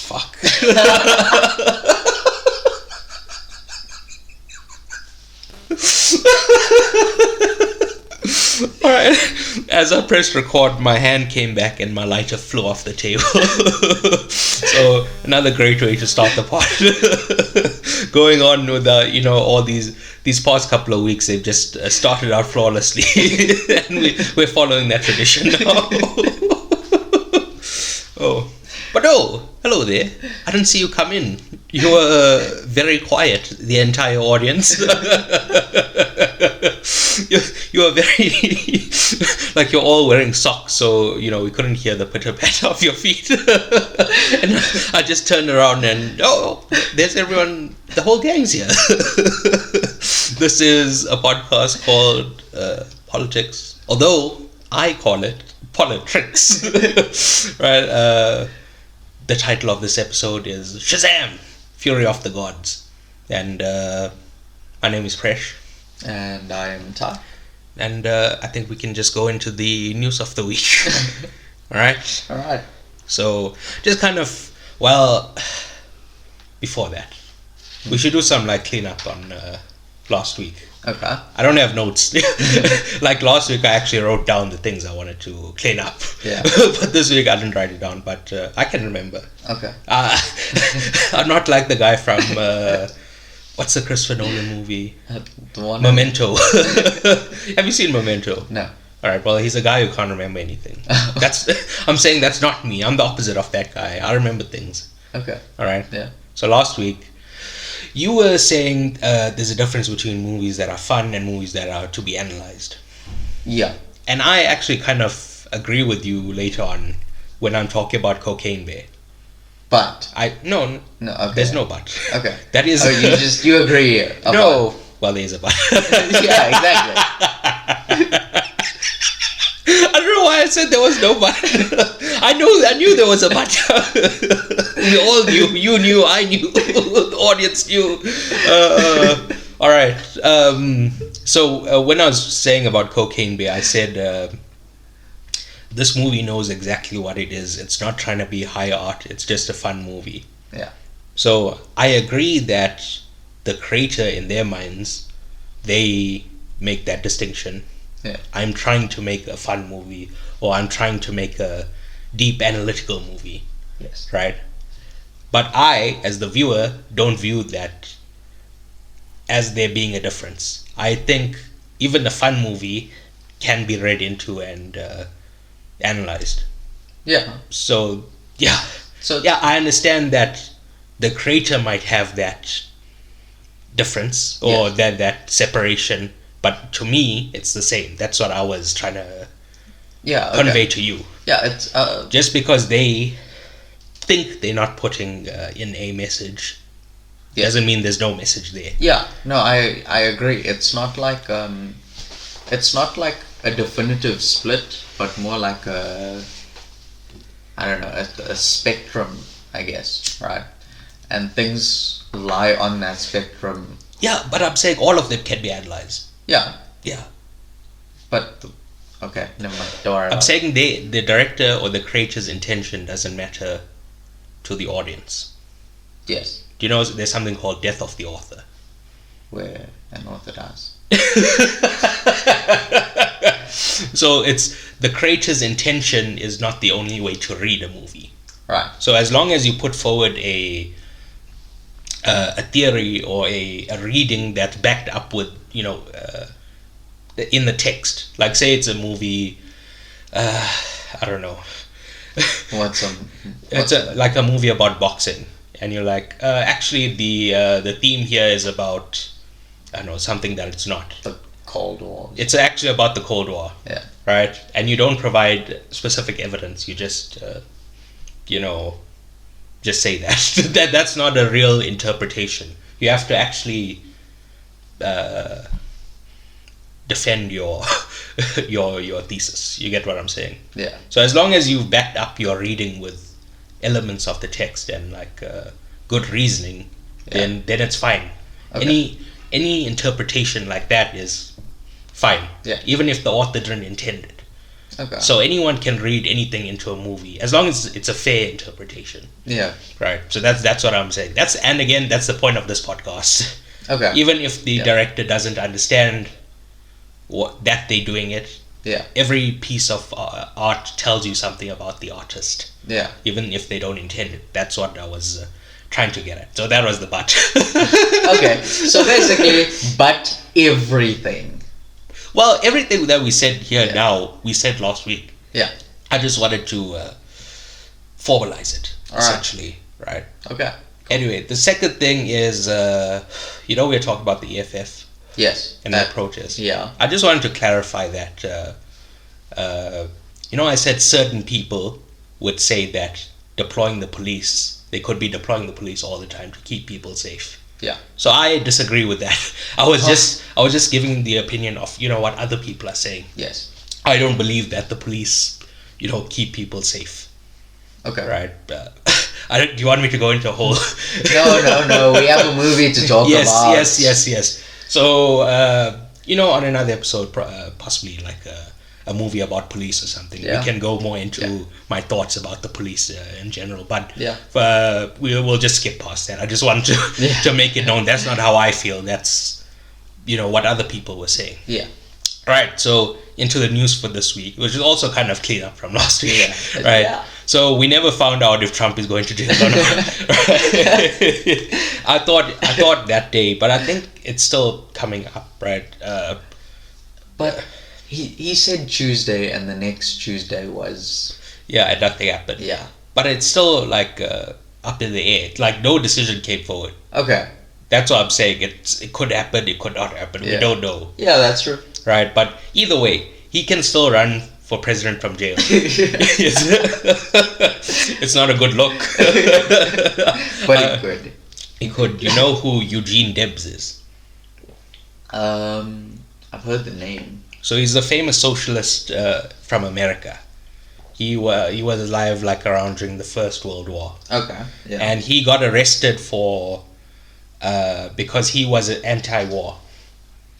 fuck. Alright, as I pressed record, my hand came back and my lighter flew off the table. So, another great way to start the pod. Going on with, all these past couple of weeks, they've just started out flawlessly. And we're following that tradition now. Oh. But hello there. I didn't see you come in. You were very quiet, the entire audience. You were very... like you're all wearing socks, so, we couldn't hear the pitter-patter of your feet. And I just turned around and, there's everyone, the whole gang's here. This is a podcast called Politics, although I call it Politricks. Right, the title of this episode is Shazam! Fury of the Gods. And my name is Presh. And I am Ty. And I think we can just go into the news of the week. Alright? Alright. So, just kind of, before that, we should do some cleanup on last week. Okay. I don't have notes. Like last week, I actually wrote down the things I wanted to clean up. Yeah. But this week, I didn't write it down, but I can remember. Okay. I'm not like the guy from, what's the Christopher Nolan movie? The one Memento. Have you seen Memento? No. Alright, well, he's a guy who can't remember anything. I'm saying that's not me. I'm the opposite of that guy. I remember things. Okay. Alright? Yeah. So last week, you were saying there's a difference between movies that are fun and movies that are to be analyzed. Yeah. And I actually kind of agree with you later on when I'm talking about Cocaine Bear. But. No, okay. There's no but. Okay. That is... you agree about... No. Well, there is a but. Yeah, exactly. I don't know why I said there was no but. I knew there was a but. We all knew. You knew. I knew. The audience knew. All right. So when I was saying about Cocaine Bear, I said this movie knows exactly what it is. It's not trying to be high art. It's just a fun movie. Yeah. So I agree that the creator, in their minds, they make that distinction. Yeah. I'm trying to make a fun movie, or I'm trying to make a deep analytical movie. Yes. Right? But I, as the viewer, don't view that as there being a difference. I think even a fun movie can be read into and analyzed. Yeah. So, yeah. I understand that the creator might have that difference or that separation, but to me, it's the same. That's what I was trying to convey to you. Yeah, it's... Just because they think they're not putting in a message doesn't mean there's no message there. Yeah, no, I agree. It's not like a definitive split, but more like a spectrum, I guess, right? And things lie on that spectrum. Yeah, but I'm saying all of them can be analyzed. Yeah. Yeah. But okay, never mind. Don't worry. I'm saying the director or the creator's intention doesn't matter to the audience. Yes. Do you know there's something called death of the author? Where an author dies. So it's the creator's intention is not the only way to read a movie. Right. So as long as you put forward a theory or a reading that's backed up with, in the text. Like say it's a movie, I don't know. It's like a movie about boxing. And you're like, actually the theme here is about, I don't know, something that it's not. The Cold War. It's actually about the Cold War. Yeah. Right? And you don't provide specific evidence. You just, just say that. That's not a real interpretation. You have to actually defend your thesis. You get what I'm saying? Yeah. So as long as you've backed up your reading with elements of the text and good reasoning, then it's fine. Okay. Any interpretation like that is fine. Yeah. Even if the author didn't intend it. Okay. So anyone can read anything into a movie as long as it's a fair interpretation. Yeah. Right. So that's what I'm saying. And again, that's the point of this podcast. Okay. Even if the Yeah. director doesn't understand that they're doing it, Yeah. every piece of art tells you something about the artist, Yeah. even if they don't intend it. That's what I was trying to get at. So that was the but. Okay. So basically, but everything. Well, everything that we said here Yeah. now, we said last week. Yeah. I just wanted to formalize it, All right. essentially. Right. Okay. Anyway, the second thing is, we were talking about the EFF Yes. and the protests. Yeah. I just wanted to clarify that, I said certain people would say that they could be deploying the police all the time to keep people safe. Yeah. So I disagree with that. I was just giving the opinion of, what other people are saying. Yes. I don't believe that the police, keep people safe. Okay. Right. Do you want me to go into a whole? No. We have a movie to talk about. Yes. So, on another episode, possibly like a movie about police or something, Yeah. we can go more into my thoughts about the police in general. But Yeah. we'll just skip past that. I just want to Yeah. to make it known that's not how I feel. That's what other people were saying. Yeah. Right, so into the news for this week, which is also kind of clean up from last week, Yeah. right? Yeah. So we never found out if Trump is going to jail or not. I thought that day, but I think it's still coming up, right? But he said Tuesday, and the next Tuesday was Yeah, and nothing happened. yeah. But it's still like up in the air. Like no decision came forward. Okay. That's what I'm saying. It could happen, it could not happen. We Yeah. don't know, Yeah, that's true. right? But either way, he can still run for president from jail. It's not a good look. But he could. He could. You know who Eugene Debs is? I've heard the name. So he's a famous socialist from America. He was alive like around during the First World War, Okay. Yeah. and he got arrested for because he was anti-war,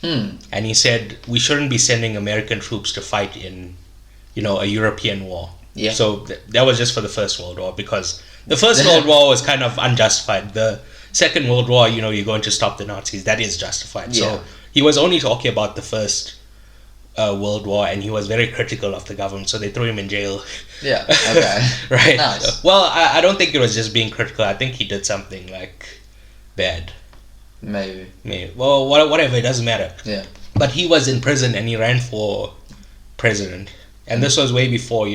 and he said we shouldn't be sending American troops to fight in, a European war. Yeah. So that was just for the First World War, because the First World War was kind of unjustified. The Second World War, you're going to stop the Nazis. That is justified. Yeah. So he was only talking about the First World War, and he was very critical of the government. So they threw him in jail. Yeah. Okay. Right. Nice. Well, I don't think it was just being critical. I think he did something like bad. Maybe. Well, whatever. It doesn't matter. Yeah. But he was in prison and he ran for president. And this was way before,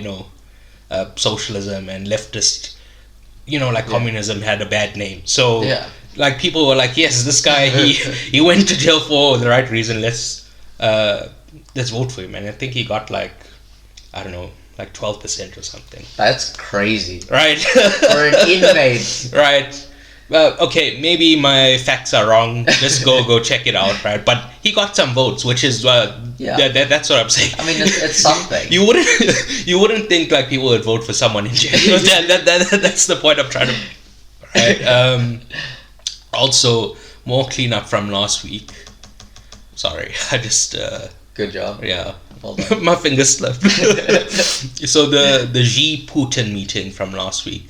socialism and leftist, communism had a bad name. So, Yeah. like, people were like, yes, this guy, he went to jail for the right reason. Let's vote for him. And I think he got like 12% or something. That's crazy. Right. For an inmate. Right. Well, okay, maybe my facts are wrong. Just go check it out, right? But he got some votes, which is that's what I'm saying. I mean, it's something. You wouldn't think like people would vote for someone in jail. That's the point I'm trying to. Right. Also, more cleanup from last week. Sorry, I just. Good job. Yeah. Well done. My finger slipped. So the Xi Putin meeting from last week.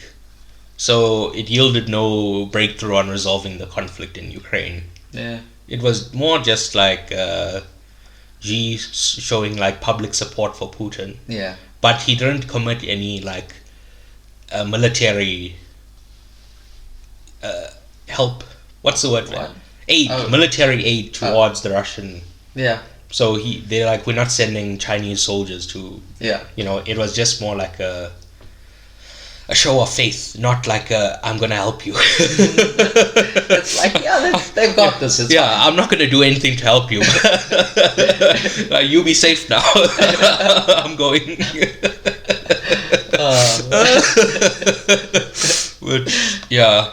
So it yielded no breakthrough on resolving the conflict in Ukraine. Yeah. It was more just like Xi showing like public support for Putin, Yeah. but he didn't commit any like military help. What's the word for it? What? Aid, Oh. military aid towards the Russian. Yeah. So they're like, we're not sending Chinese soldiers to. Yeah. It was just more like a show of faith, not like I'm gonna help you. It's like, they've got this. It's Yeah, fine. I'm not gonna do anything to help you. You be safe now. I'm going. But yeah.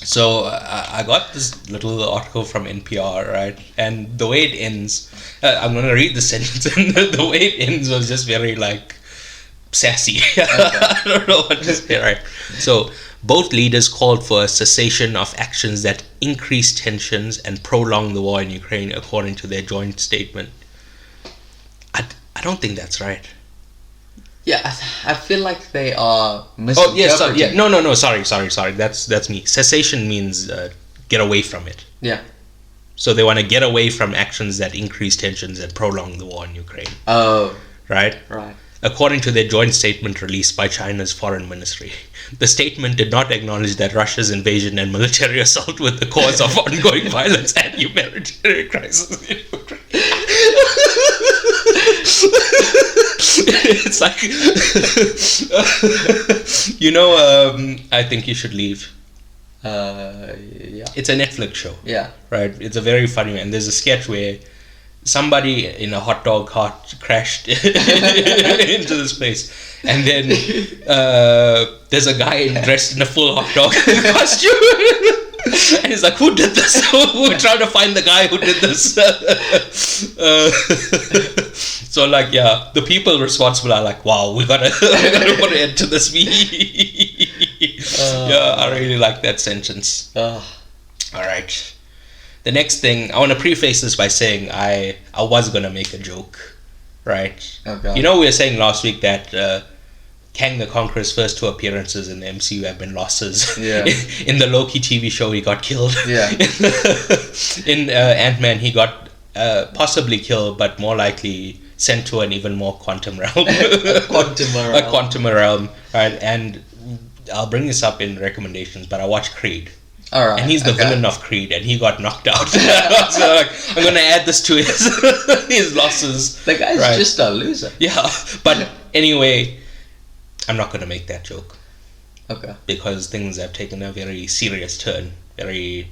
So I got this little article from NPR, right? And the way it ends, I'm gonna read the sentence, and the way it ends was just very like sassy. I don't know what to say, right? So both leaders called for a cessation of actions that increase tensions and prolong the war in Ukraine, according to their joint statement. I don't think that's right. Yeah, I feel like they are Oh misinterpreting. yes, no. Sorry. That's me. Cessation means get away from it. Yeah. So they want to get away from actions that increase tensions and prolong the war in Ukraine. Oh. Right. Right. According to their joint statement released by China's foreign ministry, the statement did not acknowledge that Russia's invasion and military assault were the cause of ongoing violence and humanitarian crisis in Ukraine. It's like, I think you should leave. Yeah. It's a Netflix show. Yeah. Right? It's a very funny one. And there's a sketch where somebody in a hot dog cart crashed into this place, and then there's a guy dressed in a full hot dog costume, and he's like, "Who did this?" We're trying to find the guy who did this. So like, yeah, the people responsible are like, "Wow, we gotta put an end to this." Yeah, I really like that sentence. All right. The next thing, I want to preface this by saying I was going to make a joke, right? Okay. You know, we were saying last week that Kang the Conqueror's first 2 appearances in the MCU have been losses. Yeah. In the Loki TV show, he got killed. Yeah. In Ant-Man, he got possibly killed, but more likely sent to an even more quantum realm. A quantum realm, right? And I'll bring this up in recommendations, but I watched Creed. All right. And he's the villain of Creed, and he got knocked out. So like, I'm gonna add this to his losses. The guy's just a loser. Yeah, but anyway, I'm not gonna make that joke. Okay. Because things have taken a very serious turn, very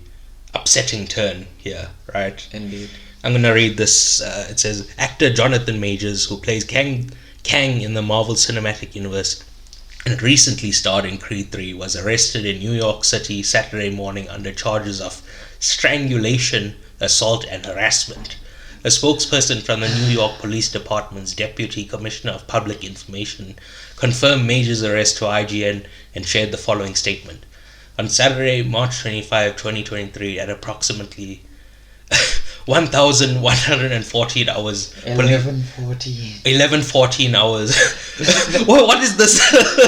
upsetting turn here, right? Indeed. I'm gonna read this. It says, actor Jonathan Majors, who plays Kang in the Marvel Cinematic Universe and recently starred in Creed 3, was arrested in New York City Saturday morning under charges of strangulation, assault, and harassment. A spokesperson from the New York Police Department's Deputy Commissioner of Public Information confirmed Major's arrest to IGN and shared the following statement. On Saturday, March 25, 2023, at approximately 1,114 hours. 11:14 hours. What is this?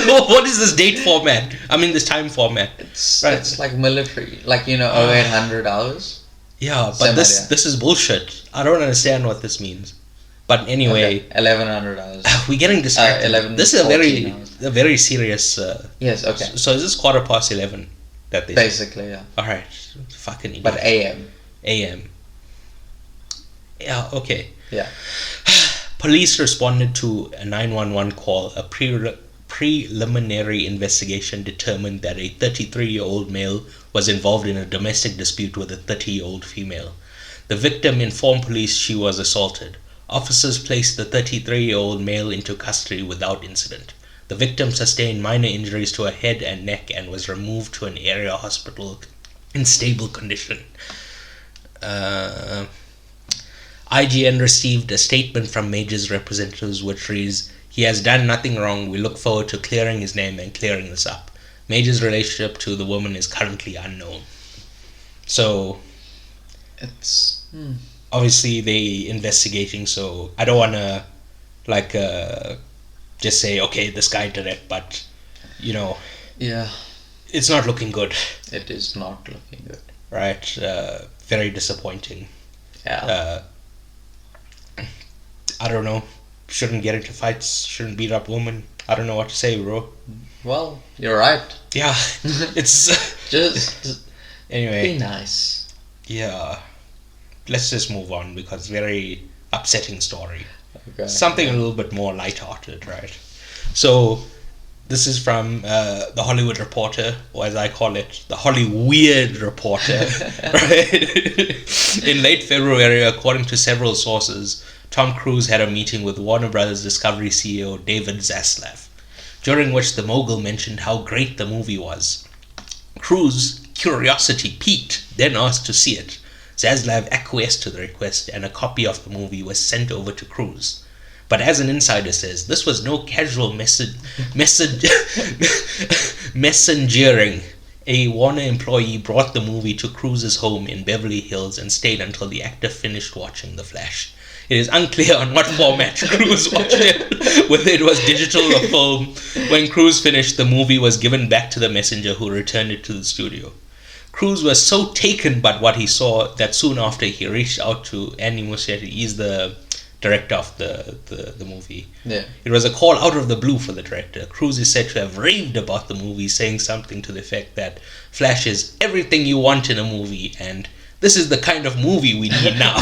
What is this date format? I mean, this time format. It's like military, like 0800 hours. Yeah, but this is bullshit. I don't understand what this means. But anyway, 1100 hours. We're getting distracted. This is a very serious. Yes. Okay. So is this 11:15 that they? Basically, yeah. All right, fucking idiot. But AM. AM. Yeah, okay. Yeah. Police responded to a 911 call. A preliminary investigation determined that a 33-year-old male was involved in a domestic dispute with a 30-year-old female. The victim informed police she was assaulted. Officers placed the 33-year-old male into custody without incident. The victim sustained minor injuries to her head and neck and was removed to an area hospital in stable condition. IGN received a statement from Major's representatives which reads, "He has done nothing wrong. We look forward to clearing his name and clearing this up. Major's relationship to the woman is currently unknown." So, it's obviously they investigating, so I don't want to just say, okay, this guy did it, but yeah, it's not looking good. It is not looking good. Right. Very disappointing. Yeah. I don't know. Shouldn't get into fights. Shouldn't beat up women. I don't know what to say, bro. Well, you're right. Yeah. It's just anyway. Be nice. Yeah. Let's just move on because very upsetting story. Okay. Something a little bit more light-hearted, right? So, this is from the Hollywood Reporter, or as I call it, the Hollyweird Reporter. Right? In late February, according to several sources, Tom Cruise had a meeting with Warner Brothers Discovery CEO David Zaslav, during which the mogul mentioned how great the movie was. Cruise's curiosity piqued, then asked to see it. Zaslav acquiesced to the request, and a copy of the movie was sent over to Cruise. But as an insider says, this was no casual messengering. A Warner employee brought the movie to Cruise's home in Beverly Hills and stayed until the actor finished watching The Flash. It is unclear on what format Cruise watched it, whether it was digital or film. When Cruise finished, the movie was given back to the messenger, who returned it to the studio. Cruise was so taken by what he saw that soon after he reached out to Andy Muschietti. He's the director of the movie. Yeah. It was a call out of the blue for the director. Cruise is said to have raved about the movie, saying something to the effect that Flash is everything you want in a movie, and this is the kind of movie we need now.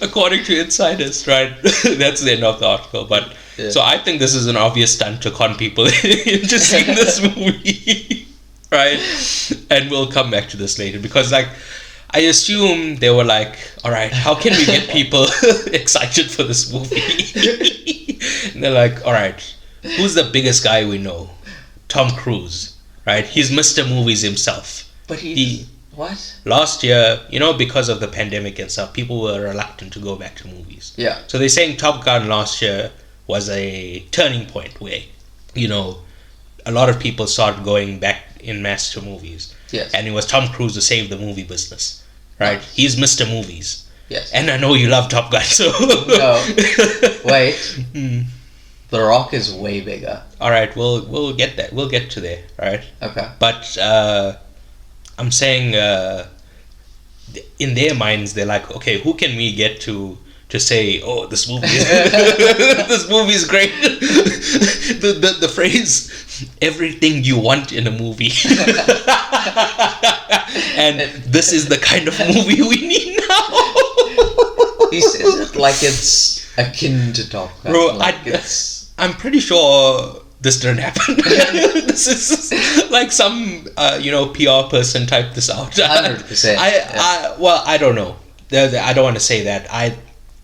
According to insiders, right? That's the end of the article. But so I think this is an obvious stunt to con people into seeing this movie, right? And we'll come back to this later, because like I assume they were like, all right, how can we get people excited for this movie? And they're like, all right, who's the biggest guy we know? Tom Cruise, right? He's Mr. Movies himself. But what? Last year, because of the pandemic and stuff, people were reluctant to go back to movies. Yeah. So they're saying Top Gun last year was a turning point where, a lot of people started going back in mass to movies. Yes. And it was Tom Cruise who saved the movie business, right? Nice. He's Mr. Movies. Yes. And I know you love Top Gun, so... No. Wait. The Rock is way bigger. All right, we'll get that. We'll get to there, right? Okay. But I'm saying in their minds, they're like, okay, who can we get to say, oh, this movie is this movie is great. the phrase, everything you want in a movie. And this is the kind of movie we need now. He says it like it's akin to Top Gun. Bro, like I'm pretty sure this didn't happen. This is like some PR person typed this out. 100%. I don't know. I don't want to say that.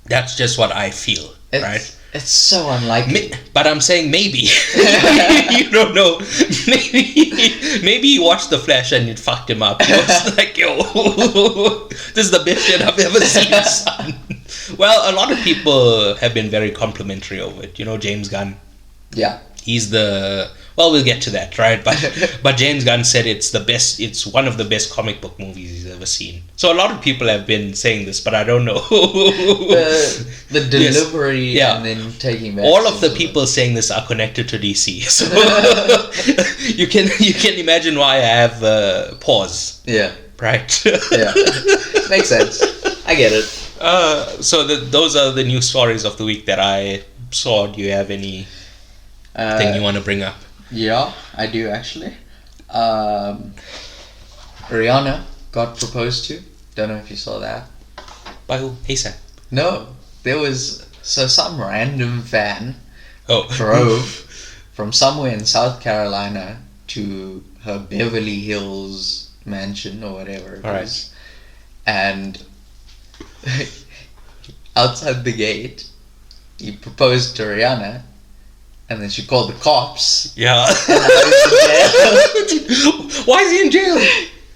That's just what I feel, right? It's so unlikely. But I'm saying maybe. You don't know. Maybe he watched The Flash and it fucked him up. He was like, yo, this is the best shit I've ever seen, son. Well, a lot of people have been very complimentary of it. James Gunn. Yeah. He's we'll get to that, right? But James Gunn said it's one of the best comic book movies he's ever seen. So a lot of people have been saying this, but I don't know. The delivery, yes. and then taking back. All of the people saying this are connected to DC. So you can imagine why I have pause. Yeah. Right? Yeah. Makes sense. I get it. So those are the news stories of the week that I saw. Do you have any thing you want to bring up? Yeah, I do actually. Rihanna got proposed to. Don't know if you saw that. By who? ASAP. No, there was some random fan Oh. drove from somewhere in South Carolina to her Beverly Hills mansion or whatever it is, and outside the gate, he proposed to Rihanna. And then she called the cops. Yeah. And Why is he in jail?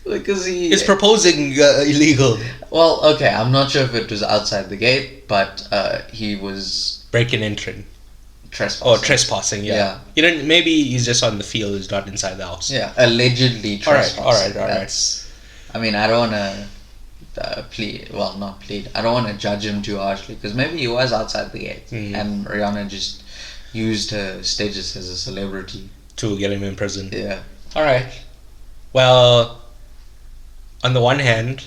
because he Is proposing illegal? Well, okay, I'm not sure if it was outside the gate, but he was Breaking, entering. trespassing. Or trespassing, yeah. Maybe he's just on the field, he's not inside the house. Yeah, allegedly trespassing. All right. That's, I mean, I don't want to plead. Well, not plead. I don't want to judge him too harshly, because maybe he was outside the gate, and Rihanna just used her status as a celebrity to get him in prison. Yeah. Alright. Well, on the one hand,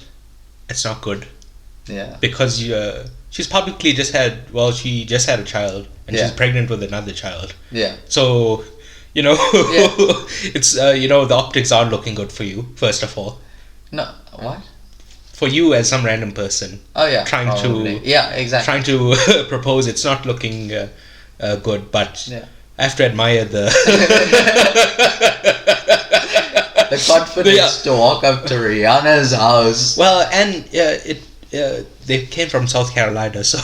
it's not good. Yeah. Because she's publicly she just had a child, and she's pregnant with another child. Yeah. So, it's, the optics aren't looking good for you, first of all. No, what? For you as some random person. Oh, yeah. Trying to propose, it's not looking good, but I have to admire the confidence to walk up to Rihanna's house. Well, and they came from South Carolina, so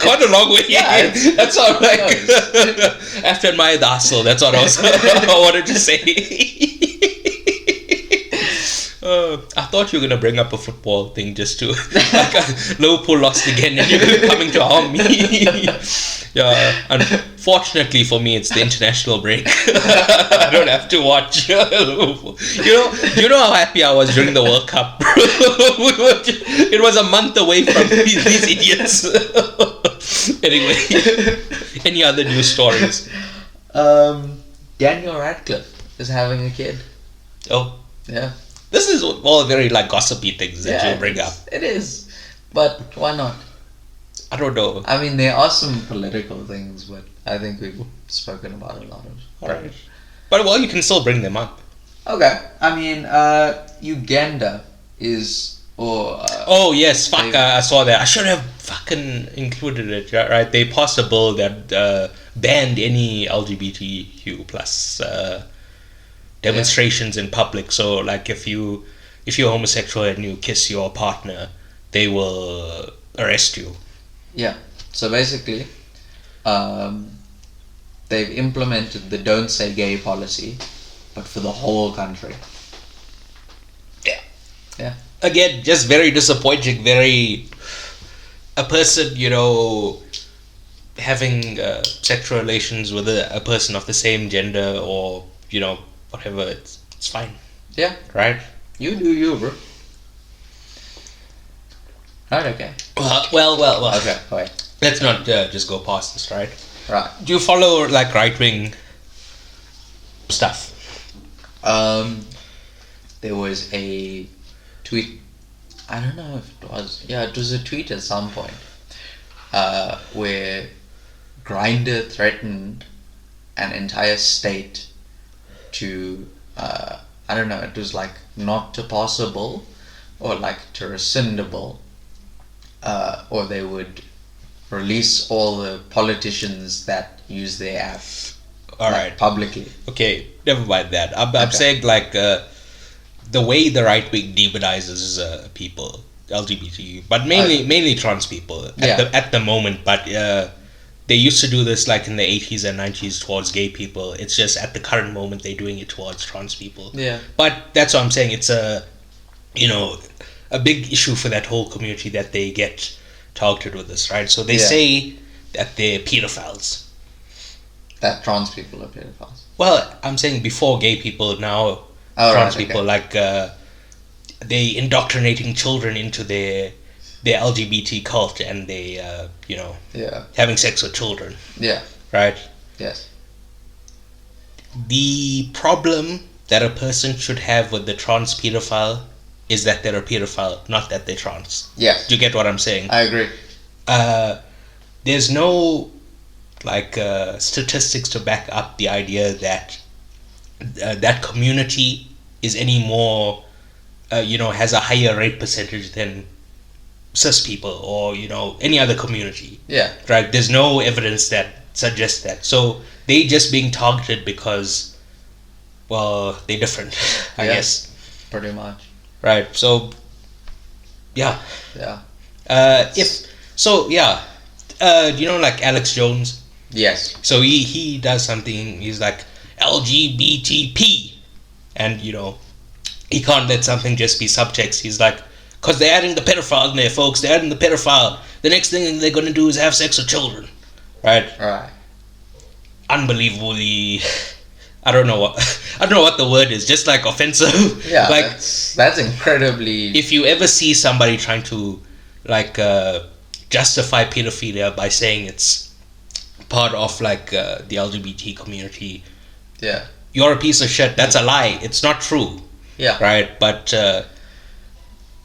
quite a long way. Yeah, that's all. Like, I have to admire the hustle. That's what I wanted to say. I thought you were gonna bring up a football thing just to like Liverpool lost again and you're coming to harm me. Yeah, unfortunately for me, it's the international break. I don't have to watch Liverpool. You know how happy I was during the World Cup. It was a month away from these idiots. Anyway, any other news stories? Daniel Radcliffe is having a kid. Oh, Yeah. this is all very like gossipy things that you bring up. It is. But why not? I don't know. I mean, there are some political things, but I think we've spoken about a lot of. Alright. But well, you can still bring them up. Okay. I mean, Uganda is, or Oh yes, fuck! I saw that. I should have fucking included it. Yeah, right? They passed a bill that banned any LGBTQ plus demonstrations in public. So, like, if you're homosexual and you kiss your partner, they will arrest you. yeah. So basically, they've implemented the "Don't Say Gay" policy, but for the whole country. Yeah. Yeah. Again, just very disappointing. A person, having sexual relations with a person of the same gender or whatever, it's fine. Yeah. Right? You do you, bro. Right. Okay. Well. Okay. Wait. Let's not just go past this, right? Right. Do you follow like right-wing stuff? There was a tweet. I don't know if it was. Yeah, it was a tweet at some point. Where Grindr threatened an entire state to. I don't know. It was like not to pass a bill, or like to rescind a bill, or they would release all the politicians that use their app. All like, right. publicly. Okay, never mind that. I'm Okay. saying like the way the right wing demonizes people, LGBT, but mainly trans people at the moment. But they used to do this like in the 80s and 90s towards gay people. It's just at the current moment they're doing it towards trans people. Yeah. But that's what I'm saying. It's a big issue for that whole community that they get targeted with this, right? So they say that they're pedophiles. That trans people are pedophiles. Well, I'm saying before gay people, now trans people, like they indoctrinating children into their LGBT cult and they, having sex with children. Yeah. Right? Yes. The problem that a person should have with the trans pedophile is that they're a pedophile, not that they're trans. Yes. Do you get what I'm saying? I agree. There's no statistics to back up the idea that that community is any more, has a higher rape percentage than cis people or any other community. Yeah. Right. There's no evidence that suggests that. So they just being targeted because, well, they're different. I guess. Pretty much. Right. So. Yeah. Yeah. Like Alex Jones. Yes. So he does something. He's like LGBTP, and he can't let something just be subtext. He's like, because they're adding the pedophile in there, folks. They're adding the pedophile. The next thing they're gonna do is have sex with children, right? Right. Unbelievably, I don't know what the word is. Just like offensive. Yeah. Like that's incredibly. if you ever see somebody trying to justify pedophilia by saying it's part of the LGBT community, Yeah. you're a piece of shit. That's a lie. It's not true. Yeah. Right? But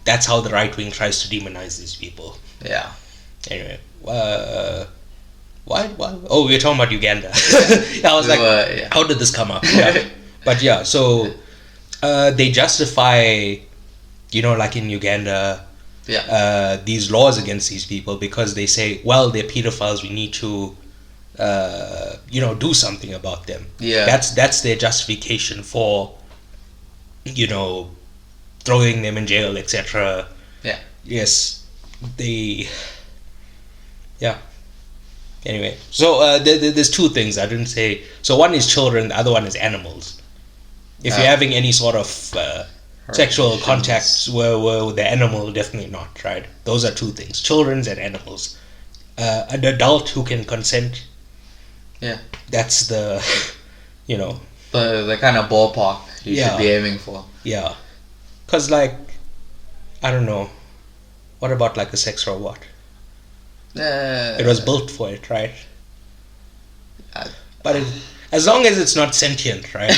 that's how the right wing tries to demonize these people. Yeah. Anyway, why? Oh, we were talking about Uganda. I was how did this come up? Yeah. But yeah, so they justify, like in Uganda, these laws against these people because they say, well, they're pedophiles. We need to, do something about them. Yeah. That's their justification for, throwing them in jail, etc. Yeah. Yes, they. Yeah. Anyway, so there's two things I didn't say. So one is children, the other one is animals. If you're having any sort of sexual contacts were with the animal, definitely not, right? Those are two things: children's and animals. An adult who can consent. Yeah. That's the, you know. The kind of ballpark you should be aiming for. Yeah. Because, like, I don't know. What about, like, a sex robot? It was built for it, right? But as long as it's not sentient, right?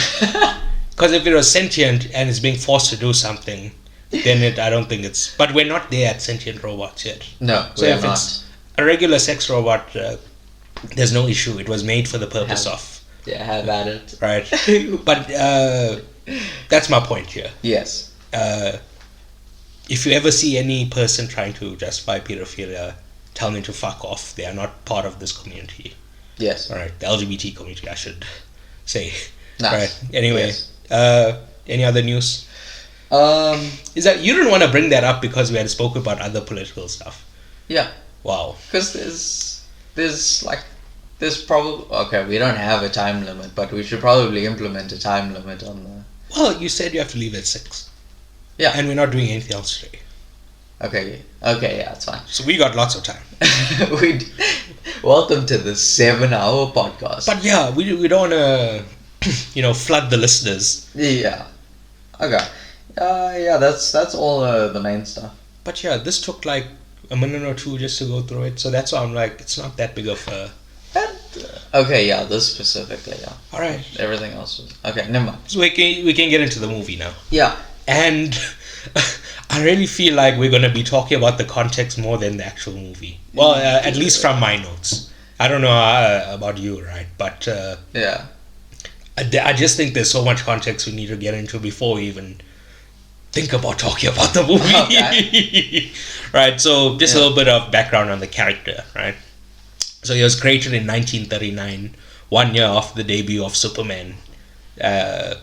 Because if it was sentient and it's being forced to do something, then I don't think it's... But we're not there at sentient robots yet. No, so if not. It's a regular sex robot, there's no issue. It was made for the purpose of... Yeah, have at it. Right. But that's my point here. Yes. If you ever see any person trying to justify pedophilia, tell them to fuck off. They are not part of this community. Yes. All right. The LGBT community, I should say. Nice. Right. Anyway, yes. Any other news? Is that you didn't want to bring that up because we had spoken about other political stuff? Yeah. Wow. Because there's probably... Okay, we don't have a time limit, but we should probably implement a time limit on the... Well, you said you have to leave at 6. Yeah. And we're not doing anything else today. Okay, yeah, it's fine. So we got lots of time. Welcome to the 7-hour podcast. But yeah, we don't want to, flood the listeners. Yeah. Okay. Yeah, that's all the main stuff. But yeah, this took like a minute or two just to go through it. So that's why I'm like, it's not that big of a... Okay, yeah, this specifically, yeah. Alright. Everything else was... Okay, never mind. So we can get into the movie now. Yeah. And I really feel like we're going to be talking about the context more than the actual movie. Well, at least from my notes. I don't know about you, right? But yeah, I just think there's so much context we need to get into before we even think about talking about the movie. Okay. Right, so just a little bit of background on the character, right? So he was created in 1939, 1 year after the debut of Superman, as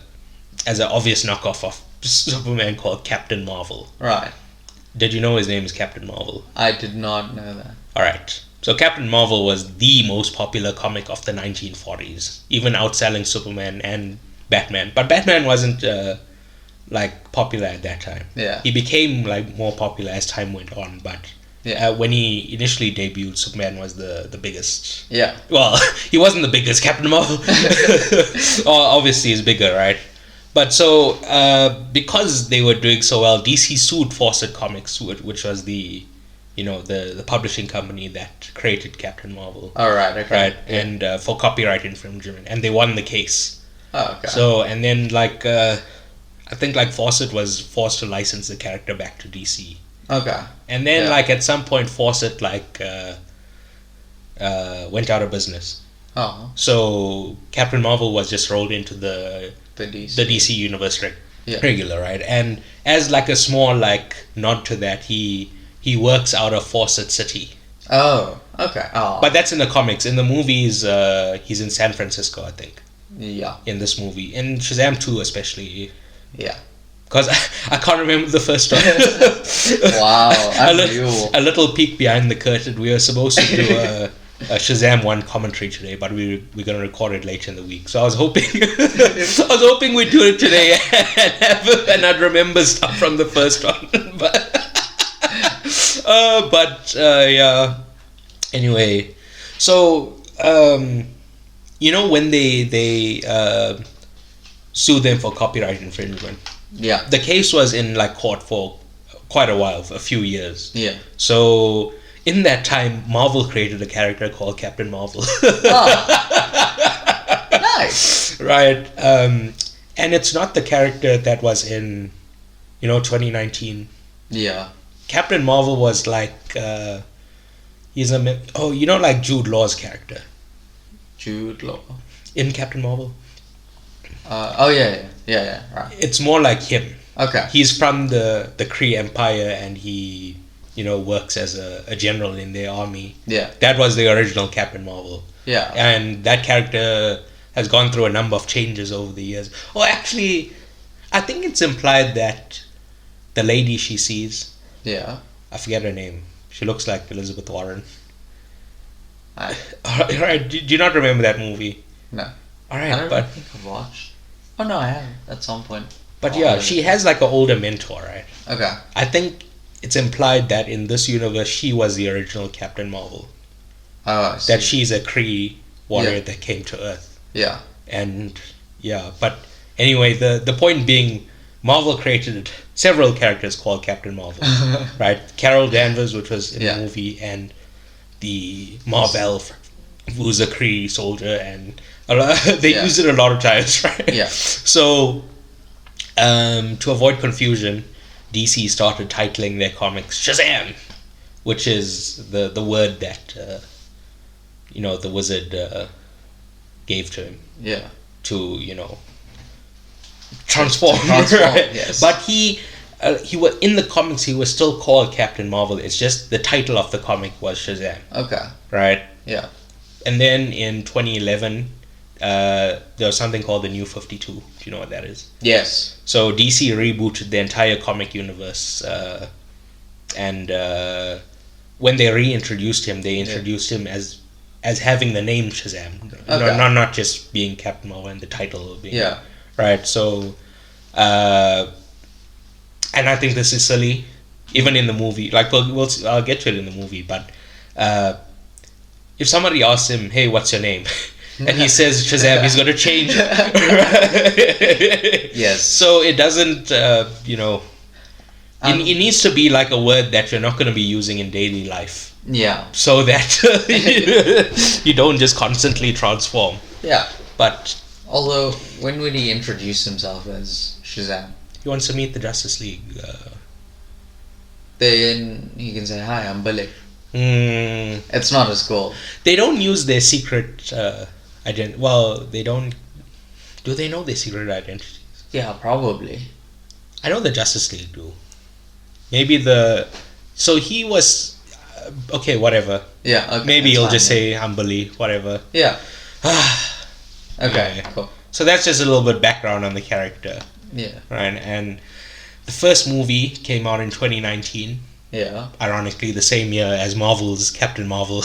an obvious knockoff of Superman called Captain Marvel. Right. Did you know his name is Captain Marvel? I did not know that. Alright. So Captain Marvel was the most popular comic of the 1940s, even outselling Superman and Batman. But Batman wasn't popular at that time. Yeah. He became more popular as time went on, but yeah. When he initially debuted, Superman was the biggest. Yeah. Well, he wasn't the biggest. Captain Marvel obviously is bigger, right? But so, because they were doing so well, DC sued Fawcett Comics, which was the publishing company that created Captain Marvel. Oh, right, okay. Right, yeah. And for copyright infringement, and they won the case. Oh, okay. So, and then I think Fawcett was forced to license the character back to DC. Okay. And then at some point Fawcett went out of business. Oh. So Captain Marvel was just rolled into the DC universe regular, right? And as a small nod to that, he works out of Fawcett City. Oh, okay. Oh. But that's in the comics. In the movies, he's in San Francisco, I think. Yeah. In this movie, in Shazam 2 especially. Yeah. Because I can't remember the first one. Wow, unbelievable. A little peek behind the curtain. We were supposed to do a Shazam 1 commentary today, but we're going to record it later in the week. So I was hoping we'd do it today and I'd remember stuff from the first one. Yeah. Anyway, so when they sue them for copyright infringement. Yeah. The case was in court for quite a while, for a few years. Yeah. So in that time, Marvel created a character called Captain Marvel. Oh. Nice. Right. And it's not the character that was in, 2019. Yeah. Captain Marvel was he's Jude Law's character. Jude Law. In Captain Marvel. Yeah, right. It's more like him. Okay. He's from the Kree Empire, and he, works as a general in their army. Yeah. That was the original Captain Marvel. Yeah. And that character has gone through a number of changes over the years. Oh, actually, I think it's implied that the lady she sees... Yeah. I forget her name. She looks like Elizabeth Warren. All right. Do you not remember that movie? No. All right, I don't think I've watched. Oh no, I haven't. At some point. But yeah, she has like an older mentor, right? Okay. I think it's implied that in this universe she was the original Captain Marvel. Oh, I see. That she's a Kree warrior that came to Earth. Yeah. And yeah, but anyway, the point being, Marvel created several characters called Captain Marvel, right? Carol Danvers, which was in the movie, and the Marvel, who's a Kree soldier, and they use it a lot of times, right? Yeah. So, to avoid confusion, DC started titling their comics Shazam, which is the word that the wizard gave to him. Yeah. To transform. Right? Yes. But he was in the comics. He was still called Captain Marvel. It's just the title of the comic was Shazam. Okay. Right. Yeah. And then in 2011, there was something called the New 52. Do you know what that is? Yes. So DC rebooted the entire comic universe, and when they reintroduced him, they introduced him as having the name Shazam, not just being Captain Marvel and the title being right. So, and I think this is silly, even in the movie. Like I'll get to it in the movie, but if somebody asks him, "Hey, what's your name?" and he says Shazam, he's going to change it. Yes. So it doesn't, it needs to be like a word that you're not going to be using in daily life. Yeah. So that you don't just constantly transform. Yeah. But although, when would he introduce himself as Shazam? He wants to meet the Justice League. Then he can say, "Hi, I'm Billy." It's not as cool. They don't use their secret identity. Well, they don't. Do they know their secret identities? Yeah, probably. I know the Justice League do. Maybe so he was. Okay, whatever. Yeah. Okay, maybe he'll just say, "I'm Billy," whatever. Yeah. Okay. Yeah. Cool. So that's just a little bit background on the character. Yeah. Right, and the first movie came out in 2019. Yeah. Ironically, the same year as Marvel's Captain Marvel.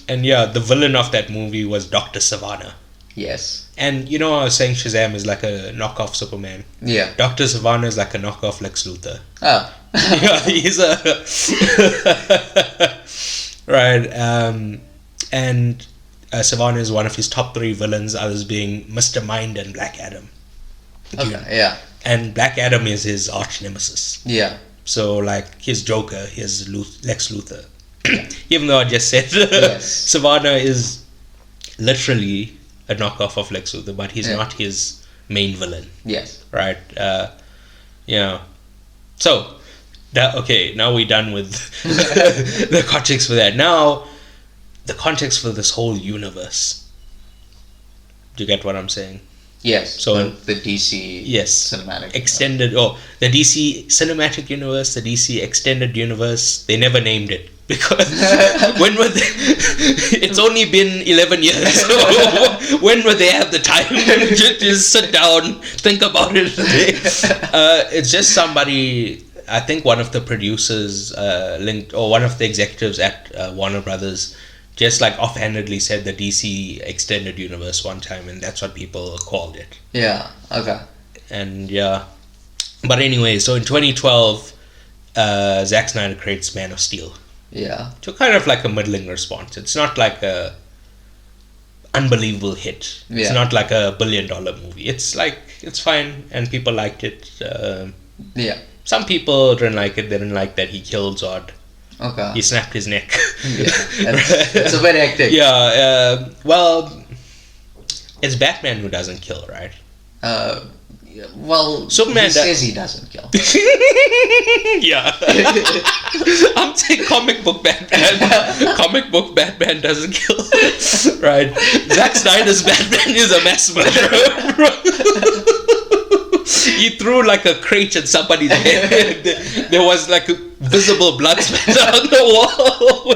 And yeah, the villain of that movie was Dr. Savannah. Yes. And I was saying Shazam is like a knockoff Superman. Yeah. Dr. Savannah is like a knockoff Lex Luthor. Oh. Yeah, he's a right. And Savannah is one of his top 3 villains, others being Mr. Mind and Black Adam. Okay, yeah. And Black Adam is his arch nemesis. Yeah. So, like, his Joker is Lex Luthor. Even though I just said Savannah is literally a knockoff of Lex Luthor, but he's not his main villain. Yes. Right? So, now we're done with the context for that. Now, the context for this whole universe. Do you get what I'm saying? Yes. So the DC cinematic extended the DC cinematic universe, the DC extended universe, they never named it because when would it's only been 11 years, so when would they have the time to just sit down, think about it? It's just somebody, I think one of the producers linked, or one of the executives at Warner Brothers just like offhandedly said the DC extended universe one time, and that's what people called it. Yeah. Okay. And yeah, but anyway, so in 2012, Zack Snyder creates Man of Steel. Yeah. So kind of like a middling response. It's not like a unbelievable hit. It's not like a $1 billion movie. It's like, it's fine, and people liked it. Yeah. Some people didn't like it. They didn't like that he killed Zod. Okay. He snapped his neck. Yeah. It's a bit hectic. Yeah. Well, it's Batman who doesn't kill, right? Well, Superman he says he doesn't kill. Yeah. I'm saying comic book Batman. Comic book Batman doesn't kill. Right. Zack Snyder's Batman is a mass murderer. He threw like a crate at somebody's head. There was like a visible blood spatter on the wall.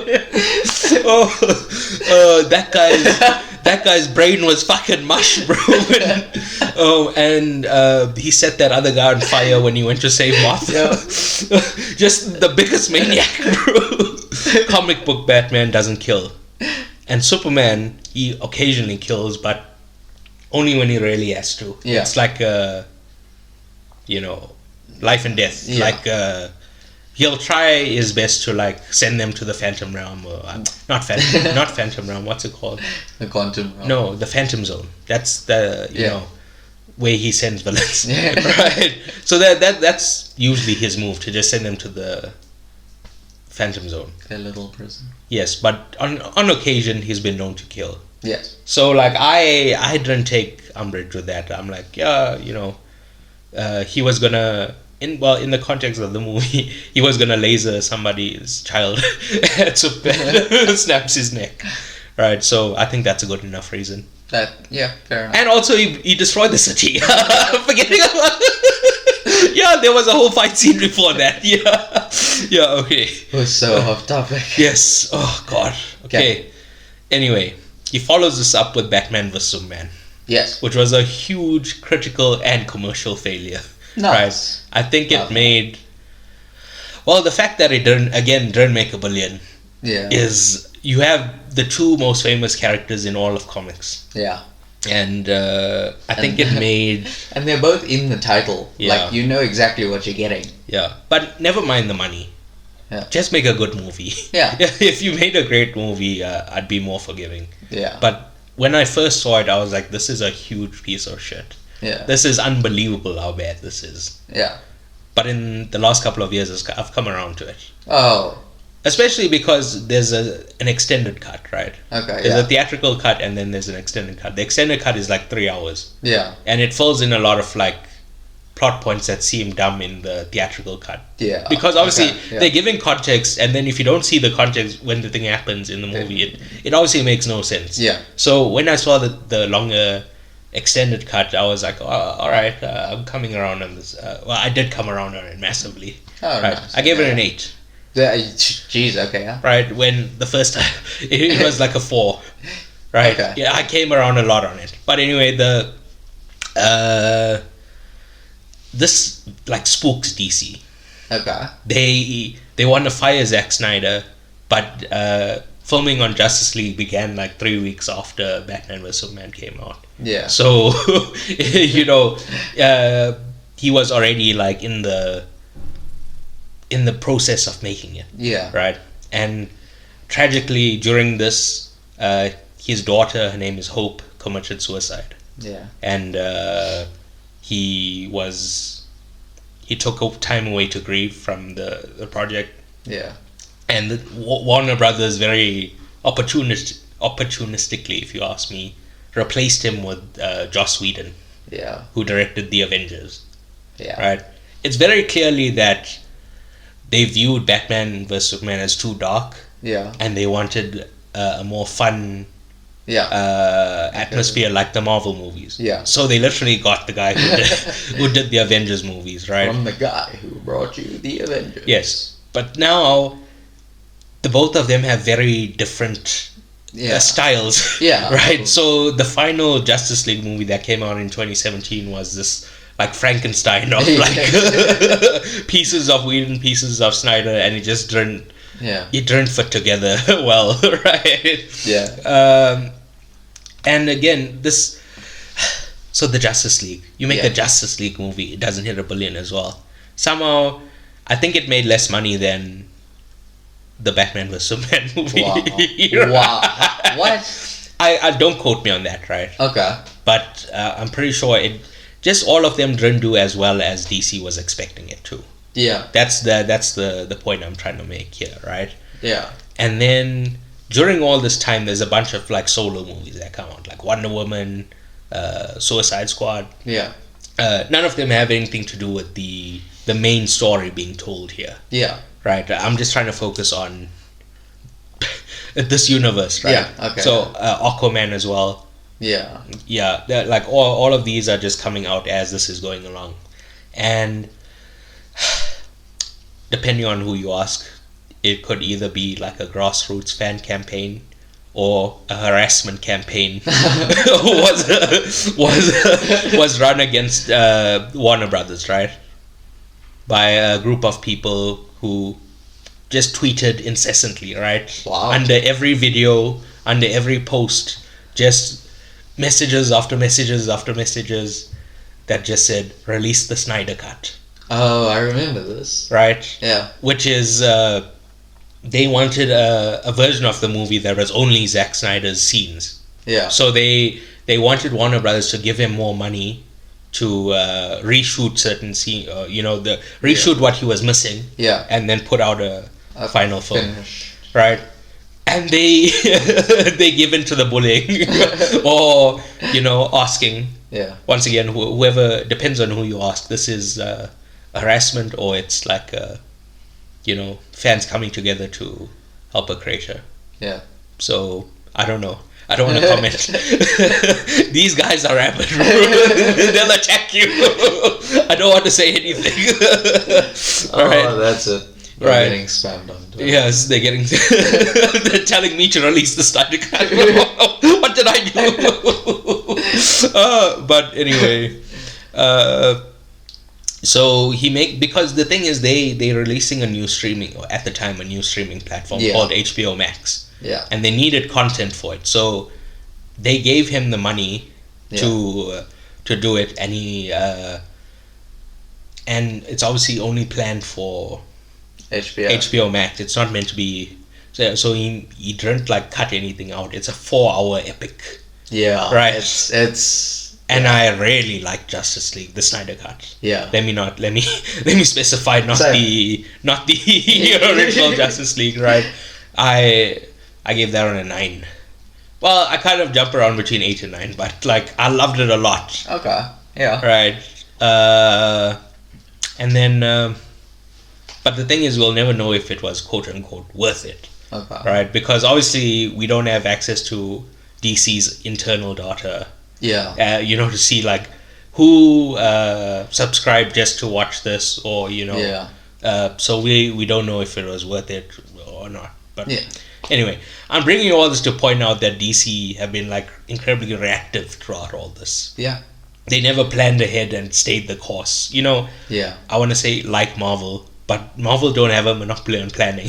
That guy's brain was fucking mush, bro. And he set that other guy on fire when he went to save Martha. Yeah. Just the biggest maniac, bro. Comic book Batman doesn't kill. And Superman, he occasionally kills, but only when he really has to. Yeah. It's like life and death. Yeah. Like he'll try his best to like send them to the Phantom Realm or not Phantom Realm. What's it called? The Quantum Realm. No, the Phantom Zone. That's the you know where he sends villains. Yeah. Right. So that's usually his move, to just send them to the Phantom Zone. Their little prison. Yes, but on occasion he's been known to kill. Yes. So like I didn't take umbrage with that. I'm like, yeah, he was gonna in the context of the movie, he was gonna laser somebody's child and so snaps his neck. Right, so I think that's a good enough reason. Fair enough. And also he destroyed the city. Forgetting about yeah, there was a whole fight scene before that. Yeah, okay. It was so off topic. Yes. Oh god. Okay. Anyway, he follows this up with Batman vs Superman. Yes. Which was a huge critical and commercial failure. Nice. Right? I think it made... Well, the fact that it didn't make $1 billion is... You have the two most famous characters in all of comics. Yeah. And I think it made... And they're both in the title. Yeah. Like, you know exactly what you're getting. Yeah. But never mind the money. Yeah. Just make a good movie. Yeah. If you made a great movie, I'd be more forgiving. Yeah. But when I first saw it, I was like, this is a huge piece of shit. Yeah. This is unbelievable how bad this is. Yeah. But in the last couple of years, I've come around to it. Oh. Especially because there's an extended cut, right? Okay, There's a theatrical cut and then there's an extended cut. The extended cut is like 3 hours. Yeah. And it fills in a lot of like plot points that seem dumb in the theatrical cut. Yeah. Because obviously yeah. they're giving context, and then if you don't see the context when the thing happens in the movie, it obviously makes no sense. Yeah. So when I saw the longer extended cut, I was like, oh, all right, I'm coming around on this. Well, I did come around on it massively. Oh, right. nice. I gave it an 8. Jeez, okay, yeah. Right, when the first time it was like a 4. Right. Okay. Yeah, I came around a lot on it. But anyway, this like spooks DC. Okay. They want to fire Zack Snyder, but filming on Justice League began like 3 weeks after Batman vs Superman came out. Yeah. So he was already like in the process of making it. Yeah. Right. And tragically, during this, his daughter, her name is Hope, committed suicide. Yeah. And he took time away to grieve from the project. Yeah. And Warner Brothers very opportunistically, if you ask me, replaced him with Joss Whedon. Yeah. Who directed The Avengers. Yeah. Right. It's very clearly that they viewed Batman vs Superman as too dark. Yeah. And they wanted a more fun atmosphere like the Marvel movies. Yeah. So they literally got the guy who did the Avengers movies, right? From the guy who brought you the Avengers. Yes. But now the both of them have very different styles. Yeah. Right? So the final Justice League movie that came out in 2017 was this like Frankenstein of like pieces of Whedon, pieces of Snyder, and it just didn't fit together well, right? Yeah. And again, so the Justice League, you make a Justice League movie, it doesn't hit $1 billion as well. Somehow, I think it made less money than the Batman vs Superman movie. Wow. Wow. What? I don't quote me on that, right? Okay. But I'm pretty sure just all of them didn't do as well as DC was expecting it to. Yeah. That's the point I'm trying to make here, right? Yeah. And then during all this time, there's a bunch of like solo movies that come out, like Wonder Woman, Suicide Squad. Yeah. None of them have anything to do with the main story being told here. Yeah. Right. I'm just trying to focus on this universe, right? Yeah. Okay. So Aquaman as well. Yeah. Yeah. Like all of these are just coming out as this is going along, and depending on who you ask, it could either be like a grassroots fan campaign or a harassment campaign was run against Warner Brothers, right? By a group of people who just tweeted incessantly, right? Wow. Under every video, under every post, just messages after messages after messages that just said, release the Snyder Cut. Oh, I remember this. Right? Yeah. Which is, they wanted a version of the movie that was only Zack Snyder's scenes. Yeah. So they wanted Warner Brothers to give him more money to reshoot certain scenes, reshoot what he was missing. Yeah. And then put out a final film. Finish. Right? And they they give in to the bullying or asking. Yeah. Once again, whoever, depends on who you ask. This is harassment, or it's like fans coming together to help a creator. Yeah. So I don't know. I don't want to comment. These guys are rabid. They'll attack you. I don't want to say anything. Oh, that's it. You're Right. getting spammed on Twitter. Yes, they're getting. They're telling me to release the Snyder Cut. What did I do? But anyway, so because the thing is they're releasing a new streaming platform called HBO Max. Yeah. And they needed content for it, so they gave him the money to do it, and he and it's obviously only planned for HBO Max. It's not meant to be. So he didn't cut anything out. It's a 4-hour epic. Yeah. Right. It's and I really like Justice League, the Snyder Cut. Yeah. Let me specify, not the original Justice League, right? I gave that on a 9. Well, I kind of jump around between 8 and 9, but I loved it a lot. Okay. Yeah. Right. And then but the thing is, we'll never know if it was quote unquote worth it. Okay. Right? Because obviously we don't have access to DC's internal data. Yeah. To see who subscribed just to watch this, or Yeah. So we don't know if it was worth it or not. But Yeah. anyway, I'm bringing all this to point out that DC have been incredibly reactive throughout all this. Yeah. They never planned ahead and stayed the course. Yeah. I want to say like Marvel, but Marvel don't have a monopoly on planning.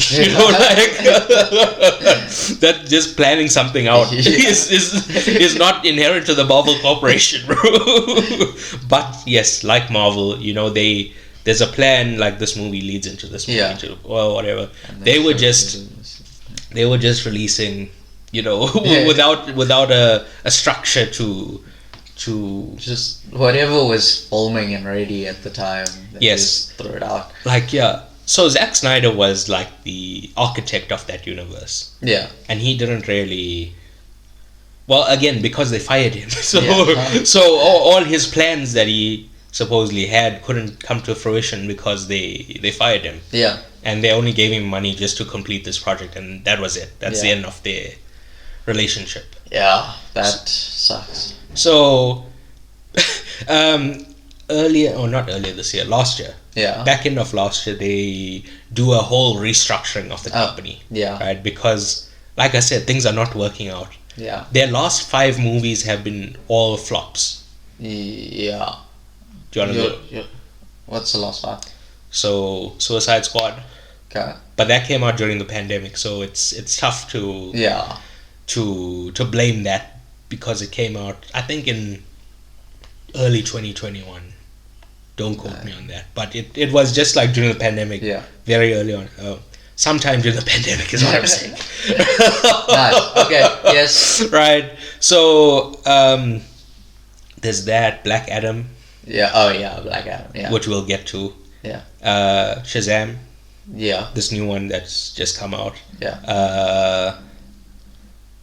That just planning something out is not inherent to the Marvel Corporation, bro. But yes, like Marvel, there's a plan. This movie leads into this movie, or whatever. They were just releasing, without a structure to just whatever was filming and ready at the time. Yes. Just throw it out. So Zack Snyder was the architect of that universe. Yeah. And he didn't really. Well, again, because they fired him, so Yeah. so all his plans that he supposedly had couldn't come to fruition because they fired him. Yeah. And they only gave him money just to complete this project, and that was it. That's the end of their relationship. Yeah. That sucks. So, not earlier this year, last year. Yeah. Back end of last year, they do a whole restructuring of the company. Yeah. Right? Because, like I said, things are not working out. Yeah. Their last 5 movies have been all flops. Yeah. Do you want to know? What's the last one? So, Suicide Squad. Okay. But that came out during the pandemic, so it's tough to blame that, because it came out, I think, in early 2021. Don't quote me on that, but it was just during the pandemic. Yeah. Very early on. Sometime during the pandemic is what I'm saying. Nice. Okay. Yes. Right. So there's that Black Adam. Yeah. Oh yeah, Black Adam. Yeah. Which we'll get to. Yeah. Shazam. Yeah. This new one that's just come out. Yeah.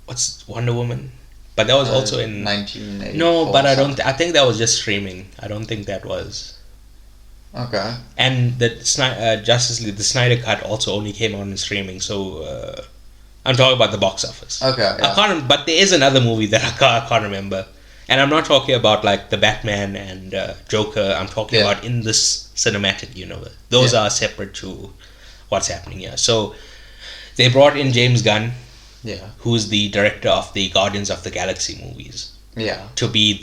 What's Wonder Woman? But that was also in 1984. No, but I don't. I think that was just streaming. I don't think that was. Okay. And the Justice League, the Snyder Cut, also only came out in streaming. So I'm talking about the box office. Okay. Yeah. I can't. But there is another movie that I can't remember, and I'm not talking about the Batman and Joker. I'm talking about in this cinematic universe. Those are separate to what's happening here. So they brought in James Gunn. Yeah. Who's the director of the Guardians of the Galaxy movies. Yeah. To be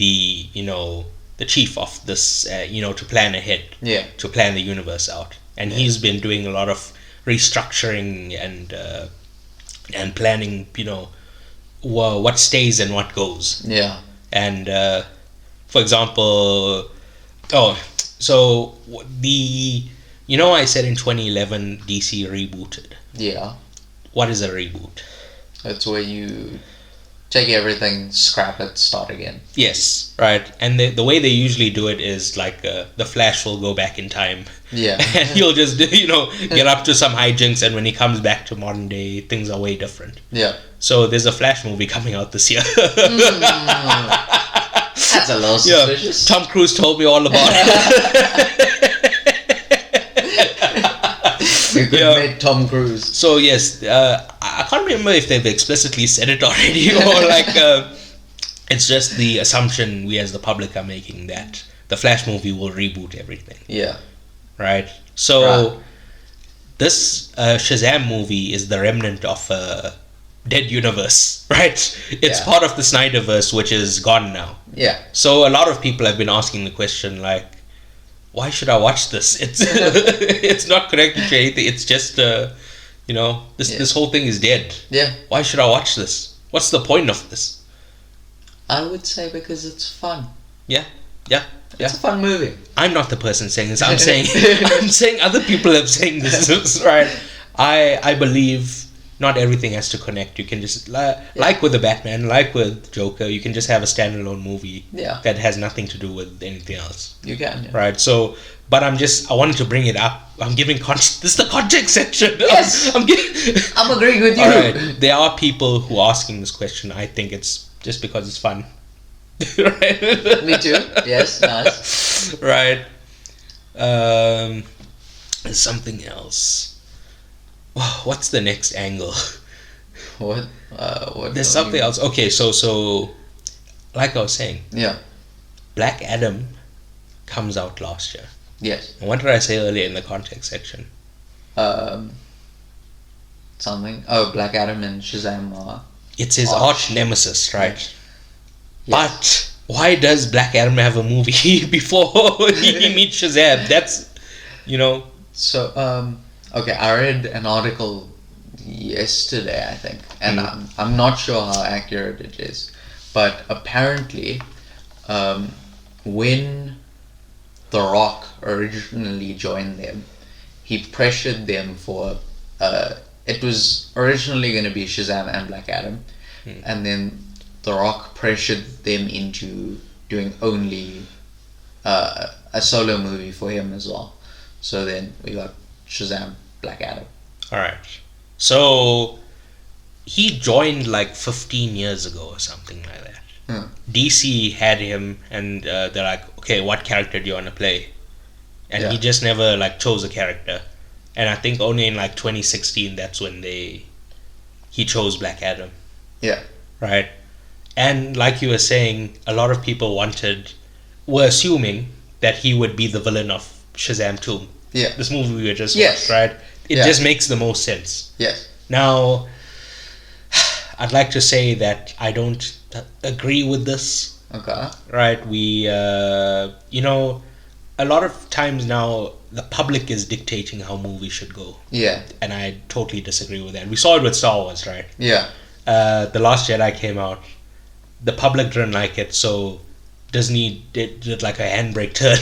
the chief of this, to plan ahead. Yeah. To plan the universe out. And he's been doing a lot of restructuring and planning, what stays and what goes. Yeah. And for example, so I said in 2011 DC rebooted. Yeah. What is a reboot? That's where you take everything, scrap it, start again. Yes, right. And the way they usually do it is like the Flash will go back in time. Yeah. And he'll just, get up to some hijinks, and when he comes back to modern day, things are way different. Yeah. So there's a Flash movie coming out this year. That's a little suspicious. Tom Cruise told me all about it. You could make Tom Cruise. So yes, I can't remember if they've explicitly said it already or like it's just the assumption we as the public are making that the Flash movie will reboot everything. Yeah. Right. So this Shazam movie is the remnant of a dead universe, right? It's part of the Snyderverse, which is gone now. Yeah. So a lot of people have been asking the question like, why should I watch this? It's it's not connected to anything. It's just this whole thing is dead. Yeah. Why should I watch this? What's the point of this? I would say because it's fun. Yeah. It's a fun movie. I'm not the person saying this. I'm saying other people have saying this, right? I believe not everything has to connect. You can just like with the Batman, like with Joker, you can just have a standalone movie that has nothing to do with anything else. You can, right? So, but I wanted to bring it up. I'm giving this is the context section. Yes, I'm agreeing with you. Right. There are people who are asking this question. I think it's just because it's fun. Right? Me too. Yes, nice. Right. There's something else. What's the next angle? What? There's something else. Okay, so like I was saying. Yeah. Black Adam comes out last year. Yes. And what did I say earlier in the context section? Something. Oh, Black Adam and Shazam are... It's his arch nemesis, right? Yes. But why does Black Adam have a movie before he meets Shazam? That's, So, okay, I read an article yesterday, I think, and I'm not sure how accurate it is, but apparently, when The Rock originally joined them, he pressured them for, it was originally going to be Shazam and Black Adam, and then The Rock pressured them into doing only a solo movie for him as well. So then we got Shazam, Black Adam. Alright. So he joined like 15 years ago or something like that. DC had him and they're like, okay, what character do you want to play? And he just never like chose a character. And I think only in like 2016 that's when he chose Black Adam. Yeah. Right? And like you were saying, a lot of people were assuming that he would be the villain of Shazam 2. Yeah. This movie we just watched, right? It just makes the most sense. Yes. Now, I'd like to say that I don't agree with this. Okay. Right? We, a lot of times now, the public is dictating how movies should go. Yeah. And I totally disagree with that. We saw it with Star Wars, right? Yeah. The Last Jedi came out. The public didn't like it, so Disney did like a handbrake turn.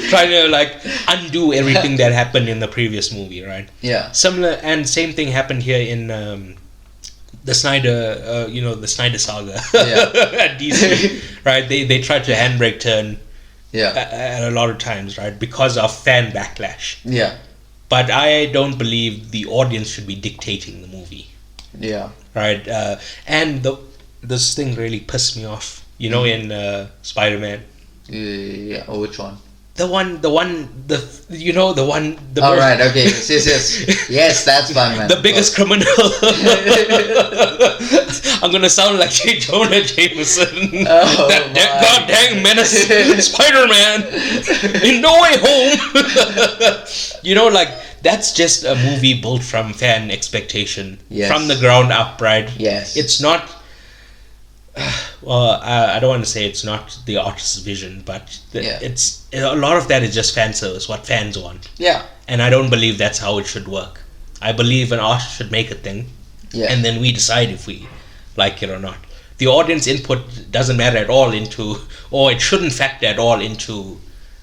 trying to like undo everything that happened in the previous movie, right? Yeah. Similar, and same thing happened here in the Snyder, the Snyder saga at DC, right? They tried to handbrake turn at a lot of times, right? Because of fan backlash. Yeah. But I don't believe the audience should be dictating the movie. Yeah. Right? And this thing really pissed me off. In Spider-Man. Yeah. Oh, which one? The one. Oh, right. Okay. Yes. Yes, that's Spider-Man. The biggest criminal. I'm gonna sound like J. Jonah Jameson. That goddamn menace, Spider-Man, in No Way Home. That's just a movie built from fan expectation, from the ground up, right? Yes. It's not. Well, I don't want to say it's not the artist's vision, but it's a lot of that is just fan service, what fans want. Yeah. And I don't believe that's how it should work. I believe an artist should make a thing, and then we decide if we like it or not. the audience input doesn't matter at all or it shouldn't factor at all into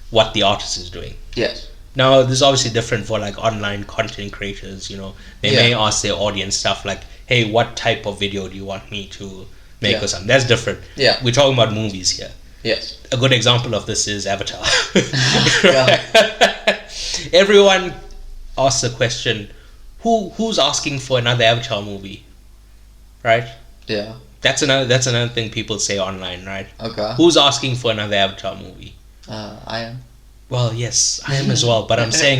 what the artist is doing. Yes. Now, this is obviously different for like online content creators. They may ask their audience stuff like, "Hey, what type of video do you want me to make or something?" That's different. Yeah. We're talking about movies here. Yes. A good example of this is Avatar. Yeah. Everyone asks the question, who's asking for another Avatar movie? Right? Yeah. That's another thing people say online, right? Okay. Who's asking for another Avatar movie? I am. Well, yes, I am as well, but I'm saying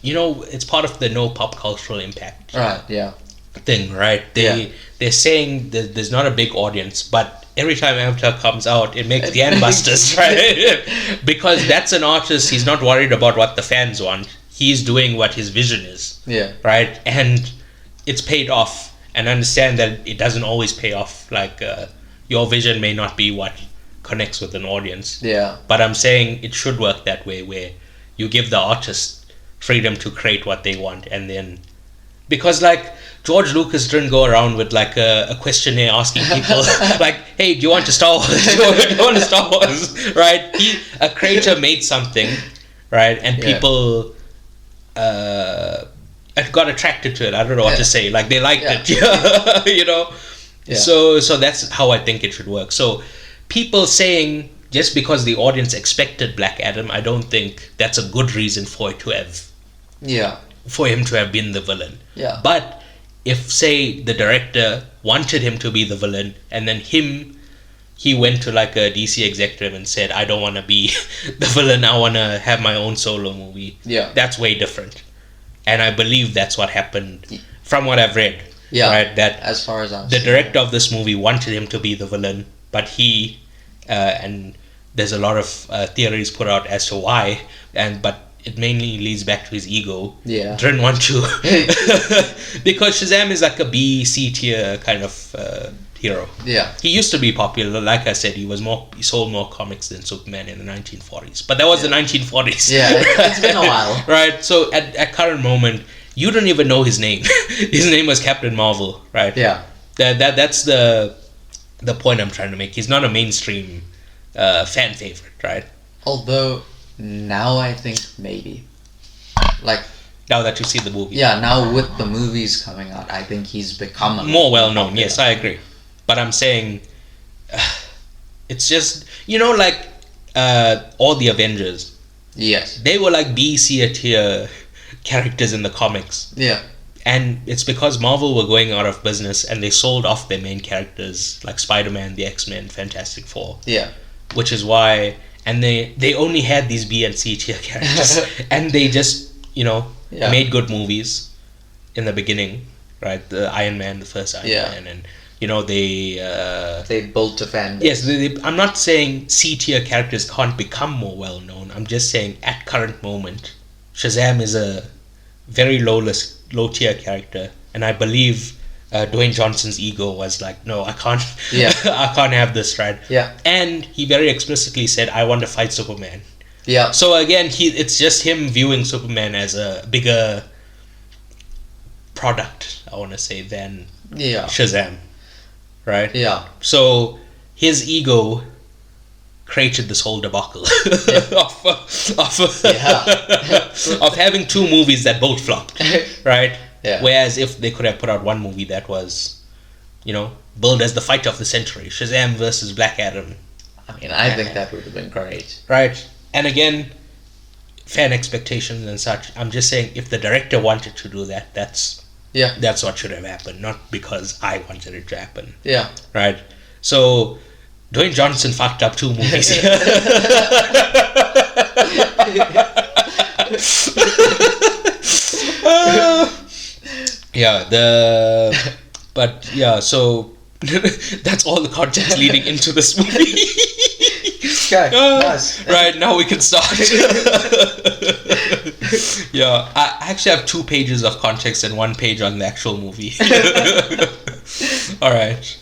it's part of the no pop cultural impact Right, yeah. thing, right? They're saying that there's not a big audience, but every time Avatar comes out, it makes gangbusters, right? Because that's an artist, he's not worried about what the fans want. He's doing what his vision is. Yeah. Right? And it's paid off. And understand that it doesn't always pay off. Like, your vision may not be what connects with an audience. Yeah. But I'm saying it should work that way, where you give the artist freedom to create what they want, and then because like George Lucas didn't go around with like a questionnaire asking people like, "Hey, do you want a Star Wars? Do you want a Star Wars?" Right? A creator made something, right, and people got attracted to it. I don't know what to say. Like they liked it, Yeah. So that's how I think it should work. So people saying just because the audience expected Black Adam, I don't think that's a good reason for it to have. Yeah. For him to have been the villain. Yeah. But if, say, the director wanted him to be the villain, and then he went to like a DC executive and said, "I don't want to be the villain, I want to have my own solo movie." Yeah. That's way different. And I believe that's what happened from what I've read. Yeah. Right? That as far as I'm the director of this movie wanted him to be the villain, but he, and there's a lot of theories put out as to why, but it mainly leads back to his ego. Yeah. Didn't want to. Because Shazam is like a B, C tier kind of hero. Yeah. He used to be popular. Like I said, he sold more comics than Superman in the 1940s. But that was the 1940s. Yeah, it's been a while. Right? So at current moment, you don't even know his name. His name was Captain Marvel, right? Yeah. That's the point I'm trying to make. He's not a mainstream fan favorite, right? Although now I think maybe, like, now that you see the movie, now with the movies coming out, I think he's become more well known. Yes, I agree. But I'm saying, it's just like all the Avengers. Yes. They were like B, C tier characters in the comics. Yeah. And it's because Marvel were going out of business and they sold off their main characters like Spider-Man, the X-Men, Fantastic Four. Yeah. Which is why, and they only had these B and C tier characters, and they just made good movies in the beginning, right? The Iron Man, the first Iron Man, and they built a fan base. Yes, I'm not saying C tier characters can't become more well known. I'm just saying at current moment, Shazam is a very low tier character, and I believe Dwayne Johnson's ego was like, "No, I can't. I can't have this," right? Yeah. And he very explicitly said, "I want to fight Superman." Yeah. So again, it's just him viewing Superman as a bigger product, I want to say, than Shazam, right? Yeah. So his ego created this whole debacle of having two movies that both flopped, right? Yeah. Whereas if they could have put out one movie that was, billed as the fight of the century, Shazam versus Black Adam. I mean, I think that would have been great. Right. And again, fan expectations and such. I'm just saying, if the director wanted to do that, that's what should have happened, not because I wanted it to happen. Yeah. Right. So Dwayne Johnson fucked up two movies. So that's all the context leading into this movie. Okay, nice. Right, now we can start. I actually have 2 pages of context and 1 page on the actual movie. Alright.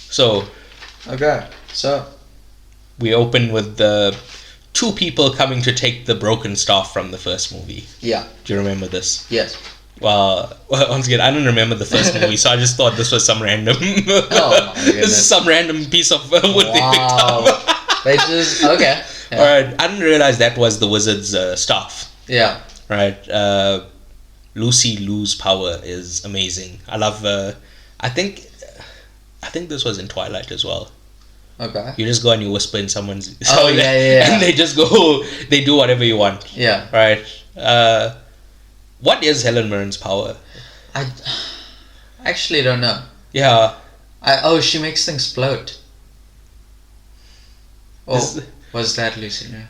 So we open with the 2 people coming to take the broken staff from the first movie. Yeah. Do you remember this? Yes. Well, once again, I don't remember the first movie, so I just thought this was some random. Oh my goodness. This is some random piece of wood they picked up. They just okay. Yeah. All right, I didn't realize that was the wizard's staff. Yeah. Right. Lucy Liu's power is amazing. I love. I think this was in Twilight as well. Okay. You just go and you whisper in someone's. Oh yeah. And they just go. They do whatever you want. Yeah. Right. What is Helen Mirren's power? I actually don't know. Yeah. She makes things float. Oh, was that Lucy? Yeah.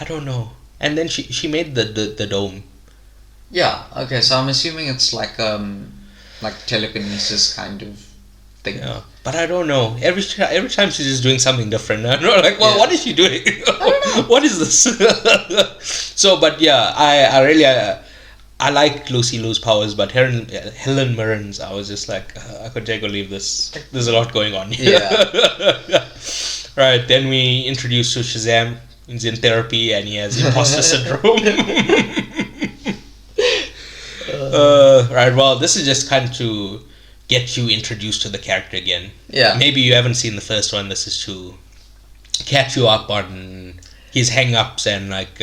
I don't know. And then she made the dome. Yeah. Okay. So I'm assuming it's like telekinesis kind of thing. Yeah. But I don't know. Every time she's just doing something different. I'm not like, well, Yeah. what is she doing? I don't know. What is this? So, but yeah, I really I like Lucy Liu's powers, but Helen Mirren's, I was just like, I could take or leave this. There's a lot going on here. Yeah. Right. Then we introduce to Shazam. He's in therapy and he has imposter syndrome. Right. Well, this is just kind of to get you introduced to the character again. Yeah. Maybe you haven't seen the first one. This is to catch you up on his hang-ups and like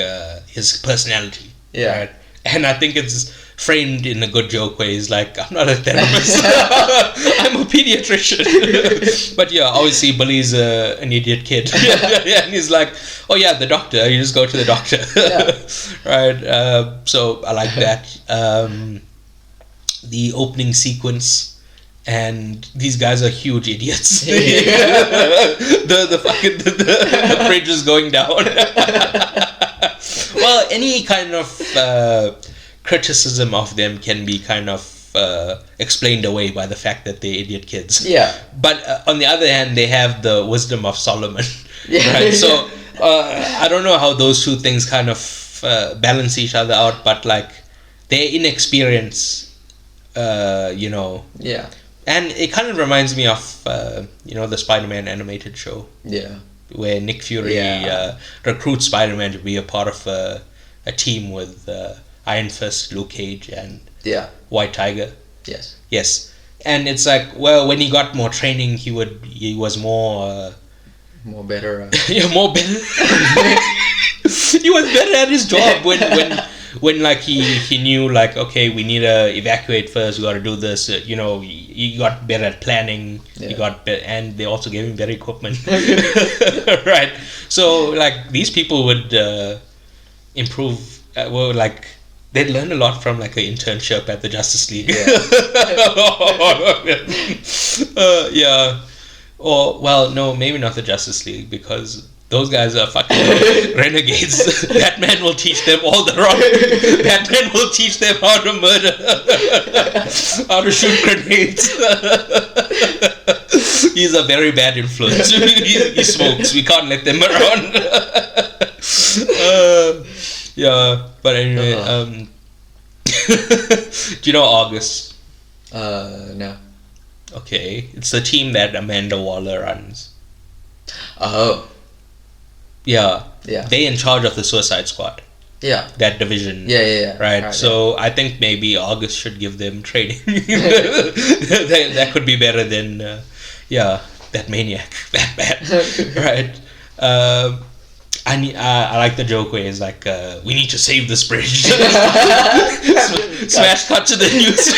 his personality. Yeah. Right? And I think it's framed in a good joke where he's like, I'm not a therapist. I'm a pediatrician. But yeah, obviously Billy's an idiot kid. And he's like, oh yeah, the doctor. You just go to the doctor. Right. So I like that. The opening sequence. And these guys are huge idiots. the bridge is going down. Well, any kind of criticism of them can be kind of explained away by the fact that they're idiot kids. Yeah. But on the other hand, they have the wisdom of Solomon. Yeah. Right? So I don't know how those two things kind of balance each other out, but like their inexperience, Yeah. And it kind of reminds me of, the Spider-Man animated show. Yeah. Where Nick Fury recruits Spider-Man to be a part of a team with Iron Fist, Luke Cage, and White Tiger. Yes. Yes. And it's like, well, when he got more training, he was more... more better. more better. He was better at his job when like he knew like, okay, we need to evacuate first, we got to do this, he got better at planning. He got better, and they also gave him better equipment. Right. So like these people would improve, they'd learn a lot from like an internship at the Justice League. Yeah. Or, well, no, maybe not the Justice League, because those guys are fucking renegades. Batman will teach them all the wrong. Batman will teach them how to murder, how to shoot grenades. He's a very bad influence. He smokes. We can't let them around. Yeah, but anyway, do you know August? No. Okay, it's the team that Amanda Waller runs. Oh. Yeah. Yeah. They in charge of the Suicide Squad. Yeah. That division. Yeah. Right. So I think maybe August should give them training. that could be better than that maniac Batman. Right. I like the joke where it's like, we need to save this bridge. Smash cut to the news.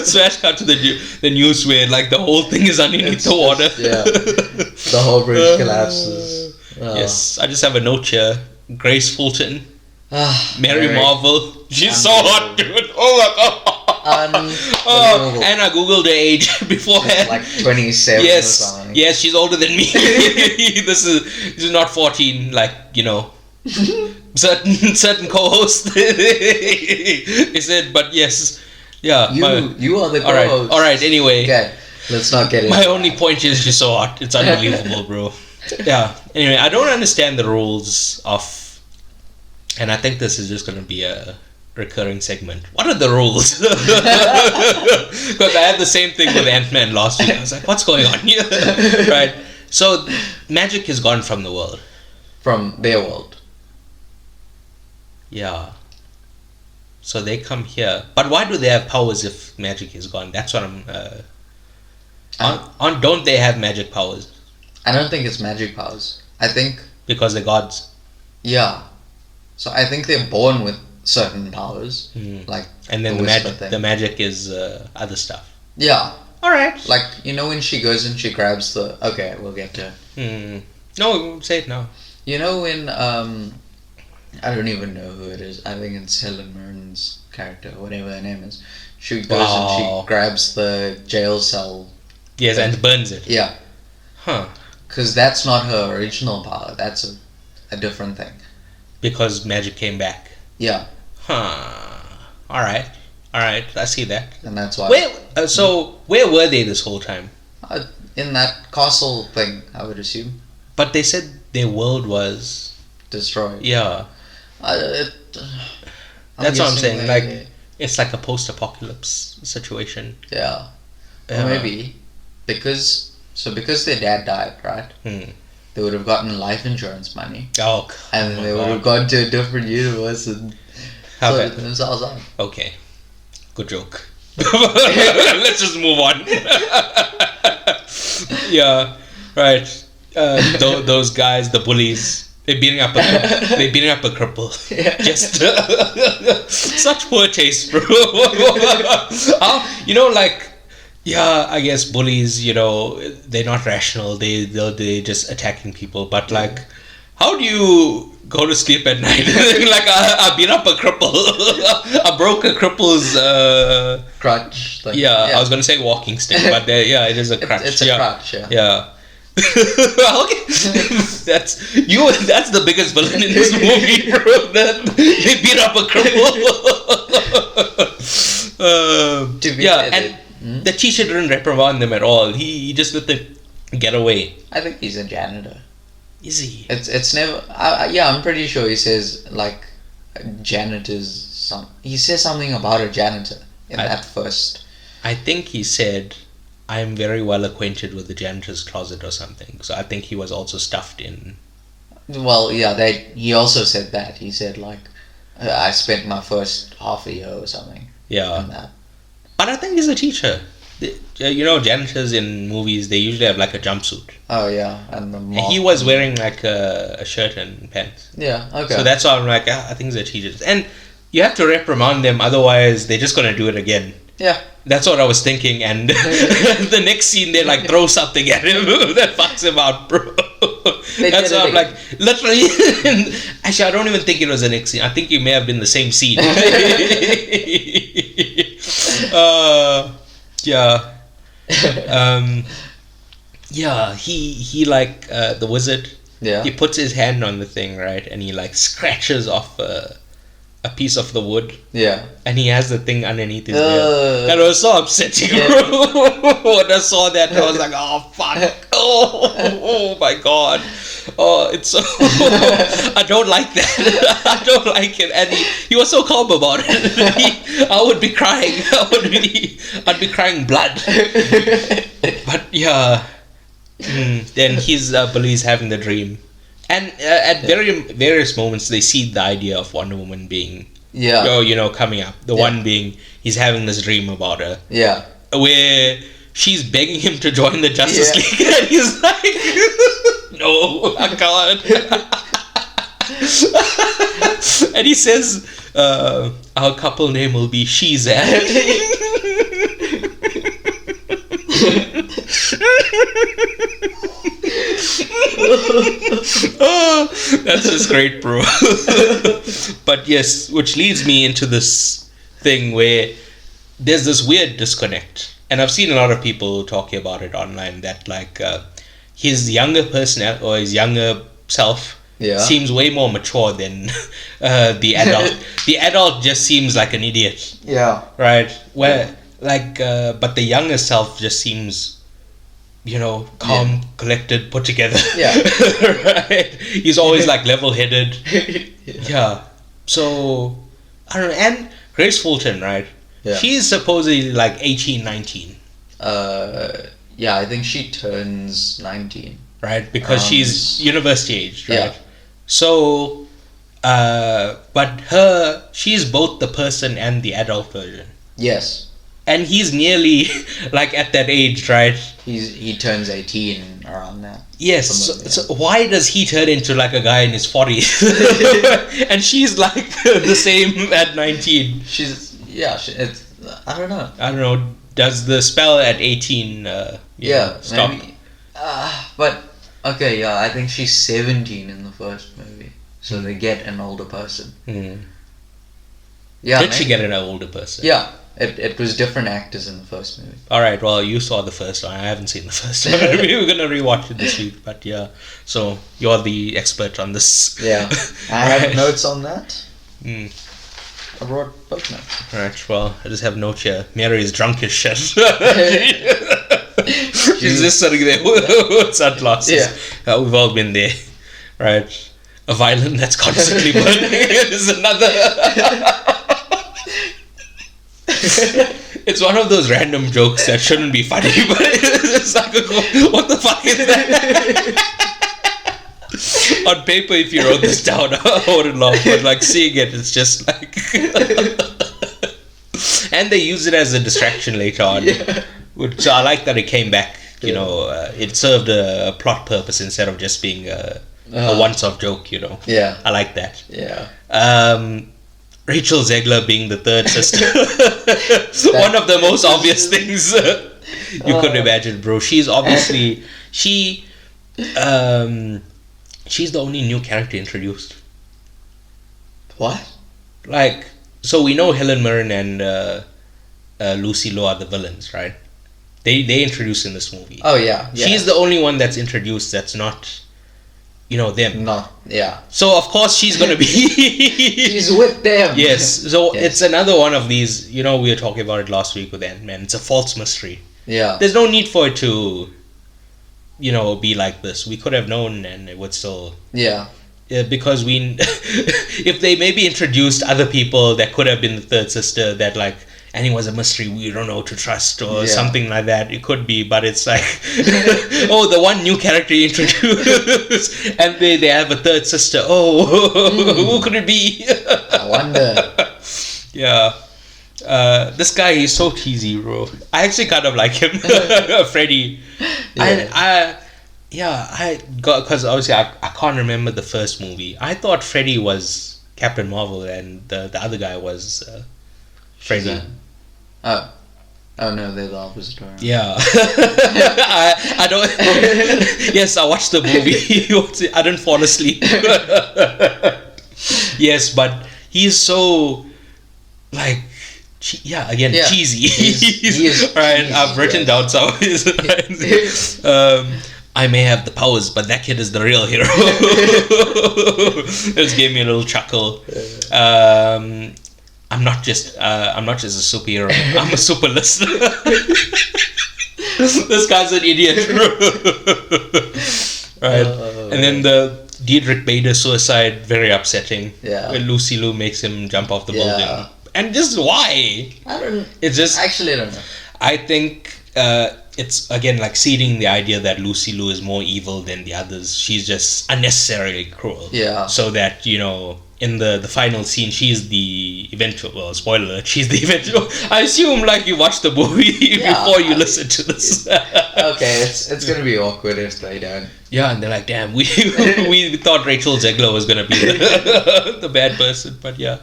Smash cut to the news where like the whole thing is underneath the water. Yeah. The whole bridge collapses. Yes. I just have a note here. Grace Fulton. Mary Marvel. She's so hot, dude. Oh my god. And I googled her age beforehand. Like 27 or something. Yes, she's older than me. This is not 14, like, certain co-hosts. He said, but yes. Yeah. You are the co-host. Alright, anyway. Okay. Let's not get into My only point is she's so hot. It's unbelievable, bro. Yeah. Anyway, I don't understand the rules of... And I think this is just going to be a recurring segment. What are the rules? Because I had the same thing with Ant-Man last week. I was like, what's going on here? Right. So magic is gone from the world. From their world. Yeah. So they come here, but why do they have powers if magic is gone? That's what I'm. Don't they have magic powers? I don't think it's magic powers. I think Because they're gods. yeah. So I think they're born with certain powers, like And then the magic is other stuff. Yeah. All right. Like, you know when she goes and she grabs the... Okay, we'll get to it. No, say it now. You know when... I don't even know who it is. I think it's Helen Mirren's character, whatever her name is. She goes and she grabs the jail cell. Yes, and burns it. Yeah. Huh. Because that's not her original power. That's a different thing. Because magic came back. Yeah. Huh. All right. I see that. And that's why... Where were they this whole time? In that castle thing, I would assume. But they said their world was... destroyed. Yeah. That's what I'm saying. Like, it's like a post-apocalypse situation. Yeah. Or maybe because their dad died, right? They would have gotten life insurance money. Oh, and they would have gone to a different universe and sorted themselves out. Okay. Good joke. Let's just move on. Yeah. Right. Those guys, the bullies. They're beating up a cripple. Yeah. Just such poor taste, bro. I guess bullies, they're not rational. They're just attacking people. But like, how do you go to sleep at night? Like I beat up a cripple. I broke a cripple's crutch. Yeah, I was gonna say walking stick, but it is a crutch. It's a crutch. Yeah. Yeah. Okay. That's the biggest villain in this movie, bro. That they beat up a cripple. The teacher didn't reprimand them at all. He just let them get away. I think he's a janitor. Is he? It's never. I'm pretty sure he says like janitors. He says something about a janitor in that first. I think he said, I am very well acquainted with the janitor's closet or something. So I think he was also stuffed in. Well, yeah, he also said that. He said, like, I spent my first half a year or something. Yeah. On that. But I think he's a teacher. Janitors in movies, they usually have like a jumpsuit. Oh, yeah. And he was wearing like a shirt and pants. Yeah, okay. So that's why I'm like, I think they're teachers. And you have to reprimand them, otherwise they're just going to do it again. Yeah. That's what I was thinking, and the next scene they like throw something at him that fucks him out, bro. That's why I'm like, literally. Actually, I don't even think it was the next scene. I think it may have been the same scene. He like the wizard. Yeah. He puts his hand on the thing, right, and he like scratches off a piece of the wood. Yeah. And he has the thing underneath his ear. And it was so upsetting, bro. When I saw that, I was like, oh, fuck. Oh my God. Oh, it's so... I don't like that. I don't like it. And he was so calm about it. I would be crying. I'd be crying blood. But yeah. Then he's bullies having the dream. And at various moments, they see the idea of Wonder Woman being, coming up. The one being, he's having this dream about her. Yeah. Where she's begging him to join the Justice League. And he's like, no, I can't. And he says, our couple name will be Shazam. Oh, that's just great, bro. But yes, which leads me into this thing where there's this weird disconnect, and I've seen a lot of people talking about it online, that like his younger person or his younger self seems way more mature than the adult. The adult just seems like an idiot. Yeah. Right. But the younger self just seems, calm, collected, put together. Yeah. Right. He's always like level-headed. Yeah. So, I don't know. And Grace Fulton, right? Yeah. She's supposedly like 18, 19. Yeah, I think she turns 19. Right? Because she's university age, right? Yeah. So, But she's both the person and the adult version. Yes. And he's nearly like at that age, right? He turns 18 around that. Yes. So why does he turn into like a guy in his 40s? And she's like the same at 19. I don't know. I don't know. Does the spell at 18 stop? Maybe. But okay, yeah, I think she's 17 in the first movie. So they get an older person. Mm. Yeah. Did she get an older person? Yeah. It was different actors in the first movie. Alright, well, you saw the first one. I haven't seen the first one. We were going to rewatch it this week, but yeah. So, you're the expert on this. Yeah. I have notes on that. Mm. I brought both notes. Alright, well, I just have notes here. Mary is drunk as shit. She's just sitting there with sunglasses. Yeah. We've all been there. Right. A violin that's constantly burning is another... It's one of those random jokes that shouldn't be funny, but it's like, what the fuck is that? On paper, if you wrote this down, I wouldn't laugh, but like seeing it, it's just like... And they use it as a distraction later on, which I like that it came back, you know, it served a plot purpose instead of just being a once-off joke, you know. Yeah. I like that. Yeah. Rachel Zegler being the third sister. One of the most obvious things you could imagine, bro. She's obviously... she's the only new character introduced. What? Like, so we know Helen Mirren and Lucy Liu are the villains, right? They introduced in this movie. Oh, yeah. She's the only one that's introduced that's not... You know, them. No, yeah. So, of course, she's going to be... She's with them. Yes. So, it's another one of these... You know, we were talking about it last week with Ant-Man. It's a false mystery. Yeah. There's no need for it to, you know, be like this. We could have known and it would still... Yeah. Because we... if they maybe introduced other people that could have been the third sister that, like... And it was a mystery we don't know to trust or something like that. It could be, but it's like, oh, the one new character you introduced, and they have a third sister. Oh, who could it be? I wonder. Yeah. This guy is so cheesy, bro. I actually kind of like him, Freddy. Yeah. I got, because obviously I can't remember the first movie. I thought Freddy was Captain Marvel and the other guy was Freddy. Shazam. Oh no, they're the opposite around. Yeah. I don't... Yes, I watched the movie. I didn't fall asleep. Yes, but he's so... Like... cheesy. He is right, cheesy, I've written down some of his lines. I may have the powers, but that kid is the real hero. This gave me a little chuckle. I'm not just a superhero. I'm a super listener. This guy's an idiot. Right. And then the Diedrich Bader suicide, very upsetting. Yeah. When Lucy Liu makes him jump off the building. And just why? I don't... It's just... Actually, I don't know. I think it's, again, like seeding the idea that Lucy Liu is more evil than the others. She's just unnecessarily cruel. Yeah. So that, you know... In the final scene, she's the eventual... Well, spoiler alert, she's the eventual... I assume, like, you watched the movie before you listen to this. Okay, it's going to be awkward if they don't. Yeah, and they're like, damn, we thought Rachel Zegler was going to be the bad person, but yeah.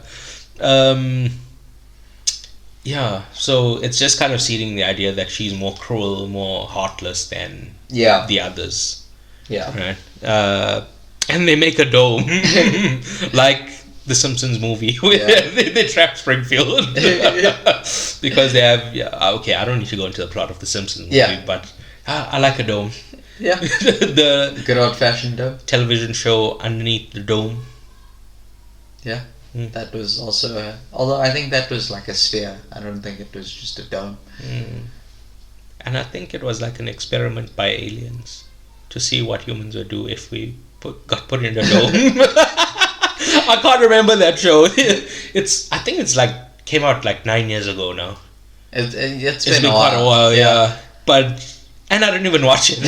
Yeah, so it's just kind of seeding the idea that she's more cruel, more heartless than the others. Yeah. Right? And they make a dome like the Simpsons movie where they trap Springfield because they have okay, I don't need to go into the plot of the Simpsons movie, but I like a dome. Yeah. The good old fashioned dome. Television show Underneath the Dome. Yeah. That was also although I think that was like a sphere. I don't think it was just a dome. And I think it was like an experiment by aliens to see what humans would do if we got put in a dome. I can't remember that show. I think it's like came out like 9 years ago now. It's been quite a while, yeah. But And I didn't even watch it.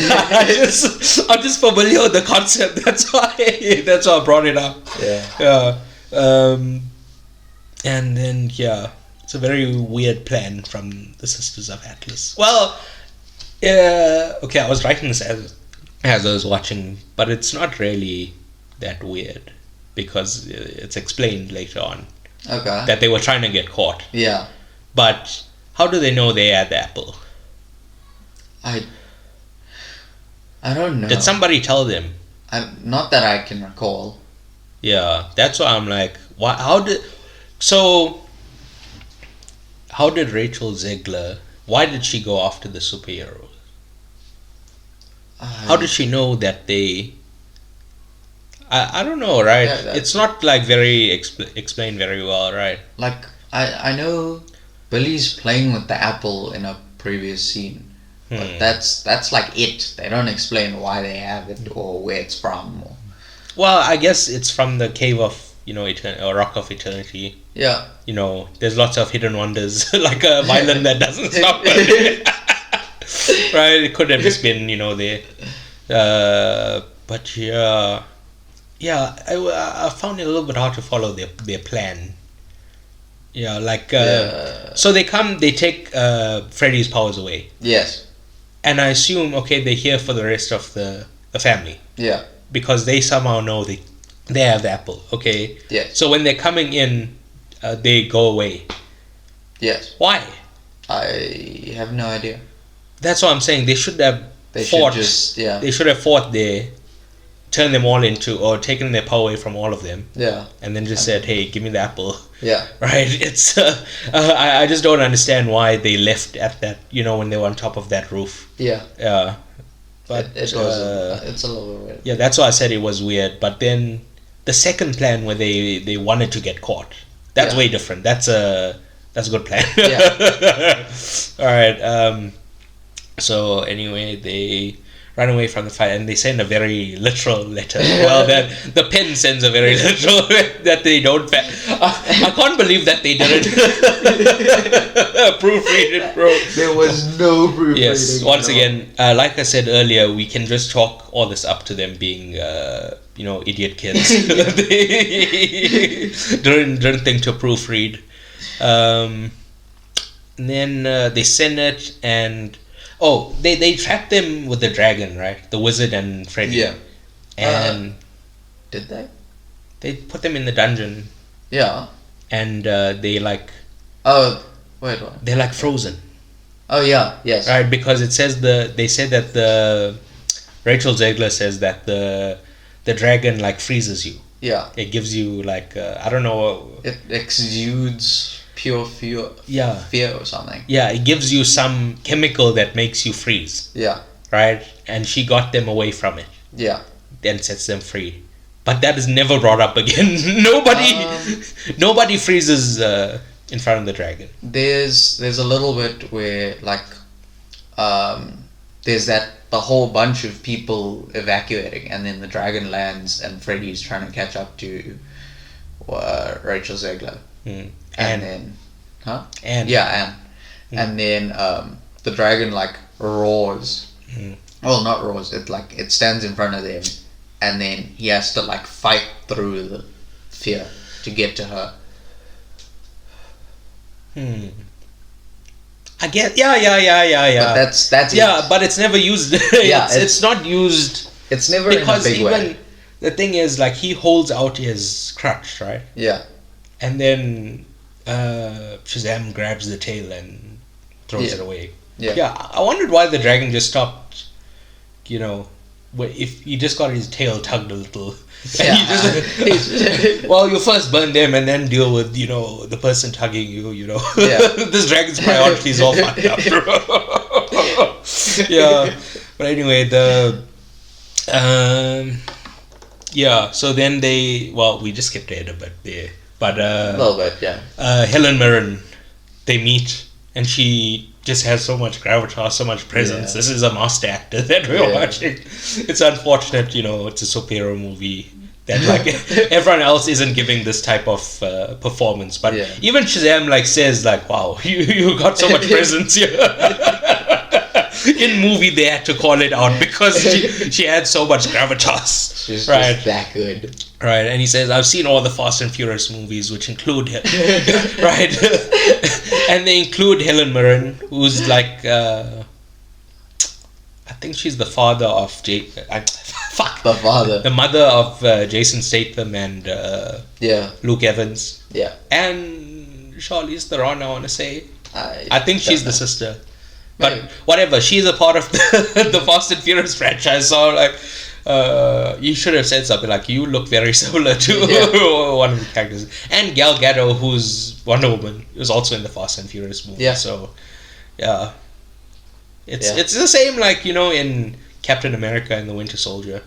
I'm just familiar with the concept. That's why I brought it up. Yeah. And then it's a very weird plan from the Sisters of Atlas. Well, okay, I was writing this as I was watching, but it's not really that weird because it's explained later on. Okay. That they were trying to get caught. Yeah. But how do they know they had the apple? I don't know. Did somebody tell them? Not that I can recall. Yeah, that's why I'm like, how did Rachel Zegler, why did she go after the superheroes? How did she know that they... I don't know, right? Yeah, it's not like very explained very well, right? Like, I know Billy's playing with the apple in a previous scene. But that's like it. They don't explain why they have it or where it's from. Well, I guess it's from the cave of, or Rock of Eternity. Yeah. There's lots of hidden wonders, like a violin that doesn't stop. Right? It could have just been, there. But yeah, I found it a little bit hard to follow their plan. Yeah, like so they take Freddy's powers away. Yes. And I assume, okay, they're here for the rest of the family. Yeah. Because they somehow know they have the apple, okay? Yes. So when they're coming in, they go away. Yes. Why? I have no idea. That's what I'm saying. They should have fought. They should have fought there, turned them all into, or taken their power away from all of them. Yeah. And then just said, hey, give me the apple. Yeah. Right? It's I just don't understand why they left at that, when they were on top of that roof. Yeah. Yeah. But it's a little weird. Yeah, that's why I said it was weird. But then the second plan where they wanted to get caught, that's way different. That's a good plan. Yeah. All right. So anyway, they run away from the fight and they send a very literal letter. Well, the pen sends a very literal that they don't... I can't believe that they didn't proofread it, bro. There was no proofreading. Yes, once again, like I said earlier, we can just chalk all this up to them being, idiot kids. They didn't think to proofread. And then they send it and... Oh, they trapped them with the dragon, right? The wizard and Freddy. Yeah. And did they? They put them in the dungeon. Yeah. And they like... Oh, wait, what? They're like frozen. Oh, yeah, yes. Right, because it says they said that Rachel Zegler says that the dragon like freezes you. Yeah. It gives you like, I don't know. It exudes pure fear. Yeah. Fear or something. Yeah, it gives you some chemical that makes you freeze. Yeah. Right? And she got them away from it. Yeah. Then sets them free. But that is never brought up again. Nobody freezes in front of the dragon. There's a little bit where like there's the whole bunch of people evacuating and then the dragon lands and Freddy's trying to catch up to Rachel Zegler. And then Anne. And then the dragon like roars. Well, not roars, it stands in front of them and then he has to like fight through the fear to get to her. I guess yeah. But that's but it's never used. It's not used. It's never because in a big way. The thing is, like, he holds out his crutch, right? Yeah. And then Shazam grabs the tail and throws it away. Yeah. I wondered why the dragon just stopped. If he just got his tail tugged a little. And he just, well, you first burn them and then deal with, the person tugging you, Yeah. This dragon's priorities all fucked up, bro. Yeah. But anyway, so then we just skipped ahead a bit there. But, a little bit, yeah. Helen Mirren, they meet and she just has so much gravitas, so much presence. This is a master actor that we're watching. It's unfortunate, it's a superhero movie that like everyone else isn't giving this type of performance. But even Shazam says wow, you got so much presence here. in movie they had to call it out because she had so much gravitas. She's right. just that good. Right, and he says, I've seen all the Fast and Furious movies, which include him. Right? And they include Helen Mirren, who's like, I think she's the father of The mother of Jason Statham and Luke Evans. Yeah. And Charlize Theron, I want to say. I think she's the sister. But Maybe. whatever, she's a part of the Fast and Furious franchise, so like, you should have said something like, you look very similar to one of the characters. And Gal Gadot, who's Wonder Woman, is also in the Fast and Furious movie. Yeah. So, yeah. It's the same like, in Captain America and the Winter Soldier.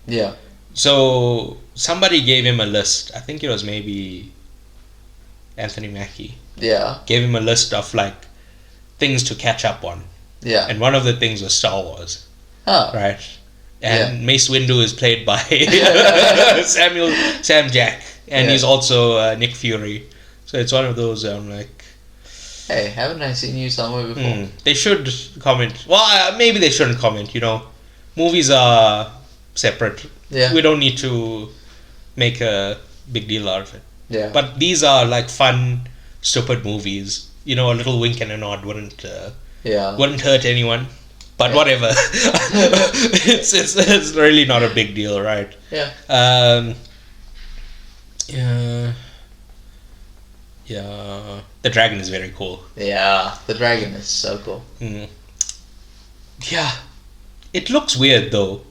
Yeah. So, somebody gave him a list. I think it was maybe Anthony Mackie. Yeah. Gave him a list of like things to catch up on. Yeah. And one of the things was Star Wars. Oh. Right. And Mace Windu is played by Sam Jack. And he's also Nick Fury. So it's one of those I'm like, hey, haven't I seen you somewhere before? They should comment. Well, maybe they shouldn't comment, Movies are separate. Yeah. We don't need to make a big deal out of it. Yeah. But these are like fun, stupid movies. A little wink and a nod wouldn't hurt anyone. But whatever. it's really not a big deal, right? Yeah. Yeah. The dragon is very cool. Yeah, the dragon is so cool. Yeah. It looks weird though.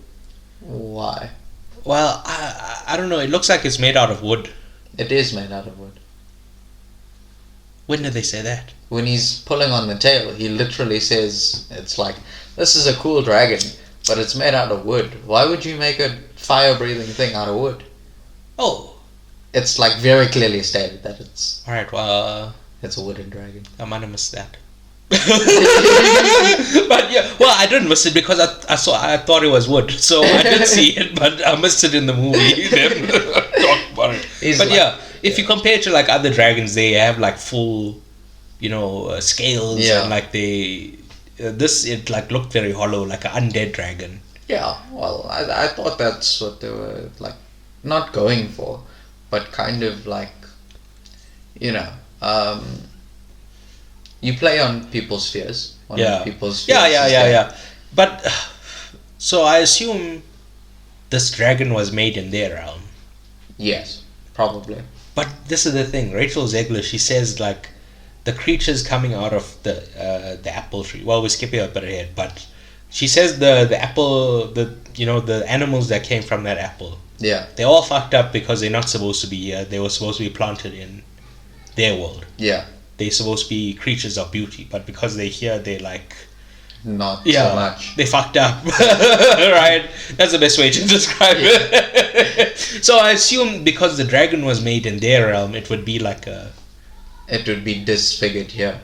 Why? Well, I don't know. It looks like it's made out of wood. It is made out of wood. When did they say that? When he's pulling on the tail, he literally says, it's like, this is a cool dragon, but it's made out of wood. Why would you make a fire-breathing thing out of wood? Oh. It's like very clearly stated that it's... Alright, well... it's a wooden dragon. I might have missed that. But yeah, well, I didn't miss it because I thought it was wood, so I did see it, but I missed it in the movie. Then talk about it. But like, if you compare it to like other dragons, they have like full, scales and like it like looked very hollow, like an undead dragon. Yeah, well, I thought that's what they were like, not going for, but kind of like, you play on people's fears. People's fears. Yeah. But so I assume this dragon was made in their realm. Yes, probably. But this is the thing. Rachel Zegler, she says like the creatures coming out of the apple tree. Well, we're skipping a bit ahead, but she says the apple, the animals that came from that apple. Yeah. They're all fucked up because they're not supposed to be here. They were supposed to be planted in their world. Yeah. They're supposed to be creatures of beauty, but because they're here, they're like... not so much. They fucked up. Right? That's the best way to describe it. So I assume because the dragon was made in their realm, it would be like a... it would be disfigured here.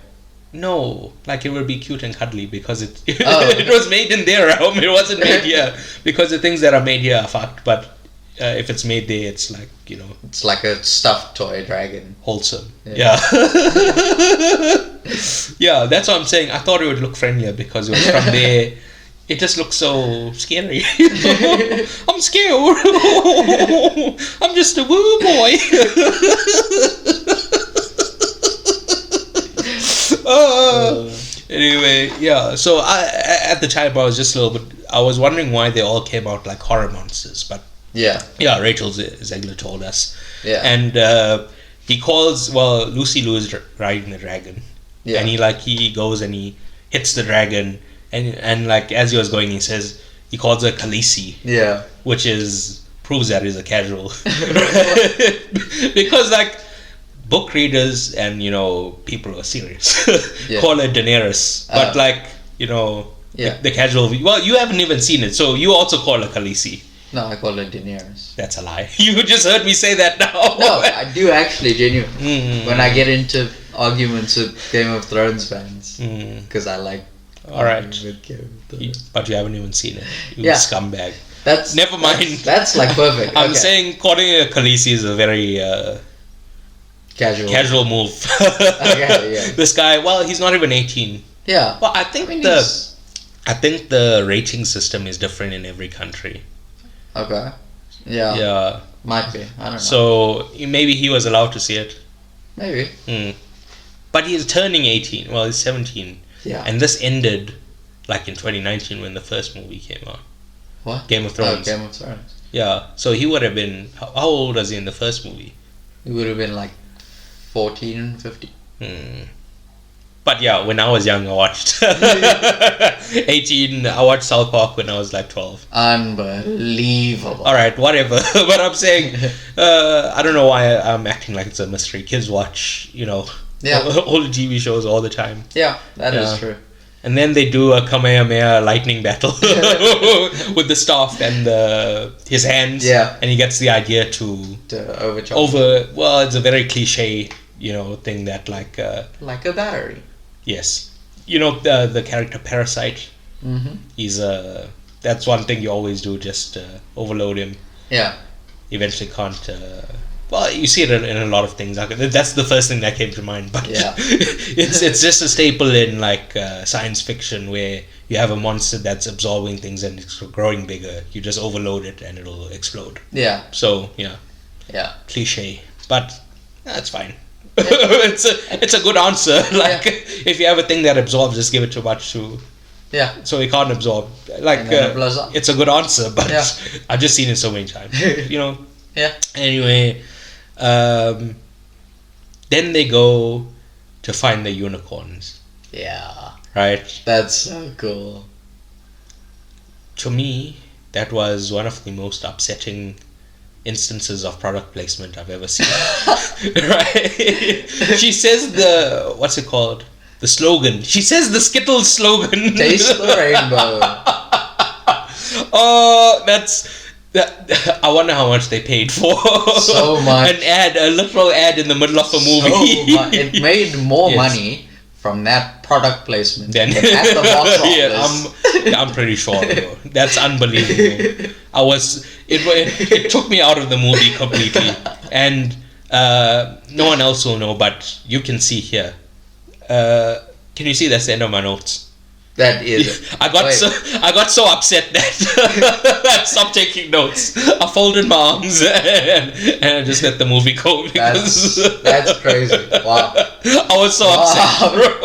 No, like it would be cute and cuddly because it was made in their realm. It wasn't made here. Because the things that are made here are fucked, but if it's made there, it's like, it's like a stuffed toy dragon. Wholesome. Yeah. Yeah, that's what I'm saying. I thought it would look friendlier because it was from there. It just looks so scary. I'm scared. I'm just a woo boy. Anyway, yeah. So at the time, I was just a little bit... I was wondering why they all came out like horror monsters, but... Yeah, Rachel Zegler told us. Yeah. And he calls... Well, Lucy Liu is riding the dragon. Yeah. And he goes and he hits the dragon. And like, as he was going, he says... He calls her Khaleesi. Yeah. Which proves that he's a casual. Because like... book readers and people who are serious call her Daenerys, but the casual. Well, you haven't even seen it, so you also call her Khaleesi. No, I call her Daenerys. That's a lie. You just heard me say that now. No, I do actually genuinely. When I get into arguments with Game of Thrones fans, because I like. All right, but you haven't even seen it. You scumbag. That's never mind. That's like perfect. I'm saying calling her Khaleesi is a very. Casual move. Okay, yeah. This guy, well, he's not even 18. Yeah. Well, I think I think the rating system is different in every country. Okay. Yeah. Yeah. Might be. I don't know. So maybe he was allowed to see it. Maybe. But he's turning 18. Well, he's 17. Yeah. And this ended like in 2019 when the first movie came out. What? Game of Thrones. Game of Thrones. Yeah. So he would have been. How old was he in the first movie? He would have been like 14, 15. But yeah, when I was young, I watched 18. I watched South Park when I was like 12. Unbelievable. Alright, whatever. But I'm saying, I don't know why I'm acting like it's a mystery. Kids watch, all the TV shows all the time. Yeah, that is true. And then they do a Kamehameha lightning battle with the staff and his hands. Yeah. And he gets the idea to overcharge. Well, it's a very cliche, thing that like a battery. Yes. The character Parasite. Mm-hmm. He's that's one thing you always do, just overload him. Yeah. Eventually can't. Well, you see it in a lot of things. That's the first thing that came to mind. But yeah. it's just a staple in like science fiction where you have a monster that's absorbing things and it's growing bigger. You just overload it and it'll explode. Yeah. So yeah. Yeah. Cliche, but that's fine. It's a good answer. Like if you have a thing that absorbs, just give it too much to. Yeah. So it can't absorb. Like it's a good answer, but I've just seen it so many times. Yeah. Anyway, then they go to find the unicorns. Yeah. Right. That's so cool. To me, that was one of the most upsetting instances of product placement I've ever seen. Right? She says what's it called? The slogan. She says the Skittles slogan. Taste the rainbow. Oh, I wonder how much they paid for so much. a literal ad in the middle of a movie. It made more money from that product placement than at the box office. I'm pretty sure, bro. That's unbelievable. It took me out of the movie completely, and no one else will know, but you can see here. Can you see that's the end of my notes? That is. I got so upset that I stopped taking notes. I folded my arms and I just let the movie go because that's crazy. Wow. I was so upset, bro.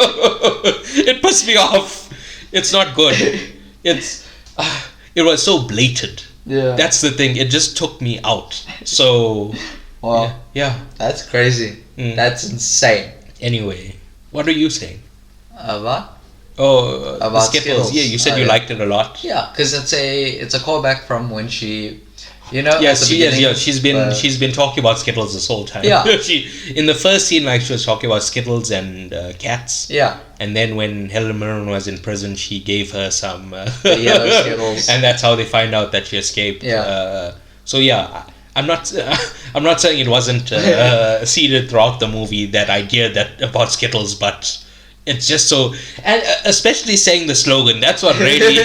It pissed me off. It's not good. It was so blatant. Yeah. That's the thing. It just took me out. So. Wow. Yeah. That's crazy. That's insane. Anyway, what are you saying? What? Oh, about Skittles. Yeah, you said you liked it a lot. Yeah, because it's a callback from when she, Yes, she's been talking about Skittles this whole time. Yeah. She in the first scene, like she was talking about Skittles and cats. Yeah. And then when Helen Mirren was in prison, she gave her some the yellow Skittles, and that's how they find out that she escaped. Yeah. So yeah. I'm not saying it wasn't seeded throughout the movie, that idea about Skittles, but it's just so, and especially saying the slogan, that's what really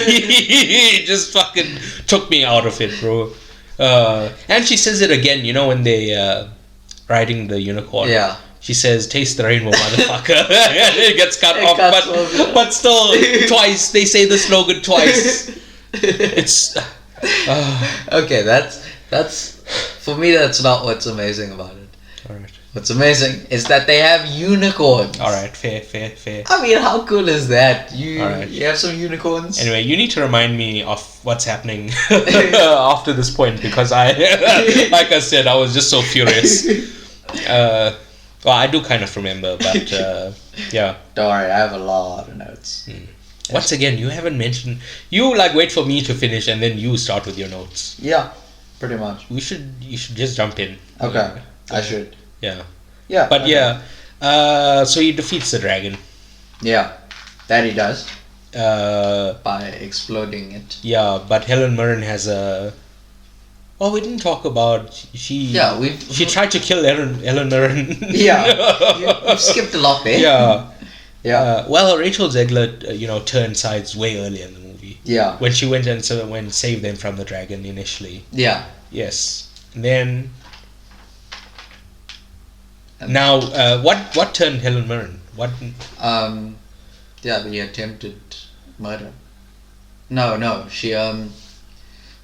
just fucking took me out of it, bro. And she says it again, when they riding the unicorn. Yeah. She says, "Taste the rainbow, motherfucker." And it gets cut off, but still, twice they say the slogan twice. It's okay. That's for me. That's not what's amazing about it. All right. What's amazing is that they have unicorns. All right, fair. I mean, how cool is that? You right. you have some unicorns. Anyway, you need to remind me of what's happening after this point, because like I said, I was just so furious. Well, I do kind of remember, but yeah. Don't worry, I have a lot of notes. Once again, you haven't mentioned. You wait for me to finish, and then you start with your notes. Yeah, pretty much. You should just jump in. Okay, I should. Yeah. Yeah. But okay. So he defeats the dragon. Yeah, that he does. By exploding it. Yeah, but Helen Mirren has a. Oh, we didn't talk about she tried to kill Helen Mirren. Yeah, you skipped a lot there. Yeah. Yeah. Well, Rachel Zegler, turned sides way earlier in the movie. Yeah. When she went and saved them from the dragon initially. Yeah. Yes. And then. Now, what turned Helen Mirren? What? Yeah, the attempted murder. No.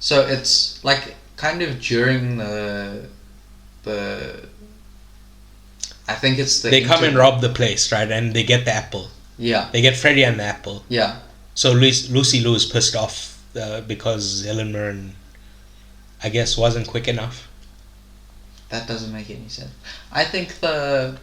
So it's like kind of during the. I think it's the. They come and rob the place, right? And they get the apple. Yeah. They get Freddy and the apple. Yeah. So Lucy Liu is pissed off because Helen Mirren, I guess, wasn't quick enough. That doesn't make any sense. I think the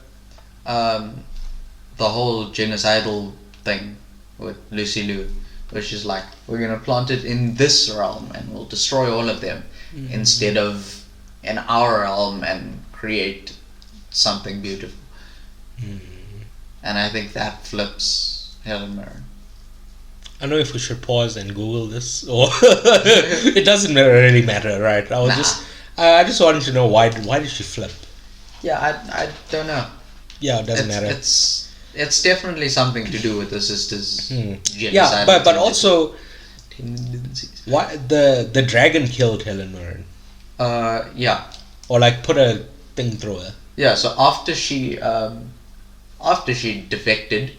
whole genocidal thing with Lucy Liu, which is like, we're gonna plant it in this realm and we'll destroy all of them, instead of in our realm and create something beautiful. And I think that flips Helen Mirren. I don't know if we should pause and Google this, or it doesn't really matter, right? I just wanted to know why did she flip? Yeah, I don't know. Yeah, it doesn't matter. It's definitely something to do with the sisters. Yeah, but also, why the dragon killed Helen Mirren? Yeah. Or like put a thing through her. Yeah. So after she defected.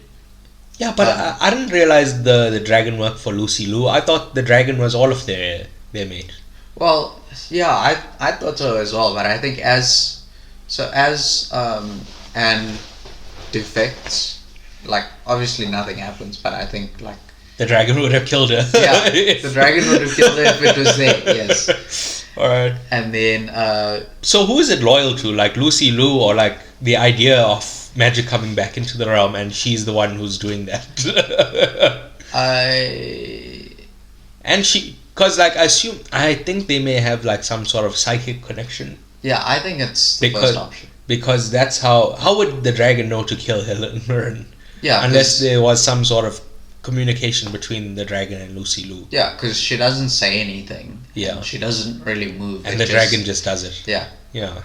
Yeah, but I didn't realize the dragon worked for Lucy Liu. I thought the dragon was all of their mate. Well, yeah, I thought so as well, but I think as Anne defects, like, obviously nothing happens, but I think, like, the dragon would have killed her. Yeah, the dragon would have killed her if it was there. Yes. Alright. And then. So who is it loyal to, like Lucy Liu, or like the idea of magic coming back into the realm, and she's the one who's doing that? And she, because like I think they may have like some sort of psychic connection. Yeah, I think it's the first option. Because that's how would the dragon know to kill Helen Mirren? Yeah, unless there was some sort of communication between the dragon and Lucy Liu. Yeah, because she doesn't say anything. Yeah, she doesn't really move. And the dragon just does it. Yeah. Yeah.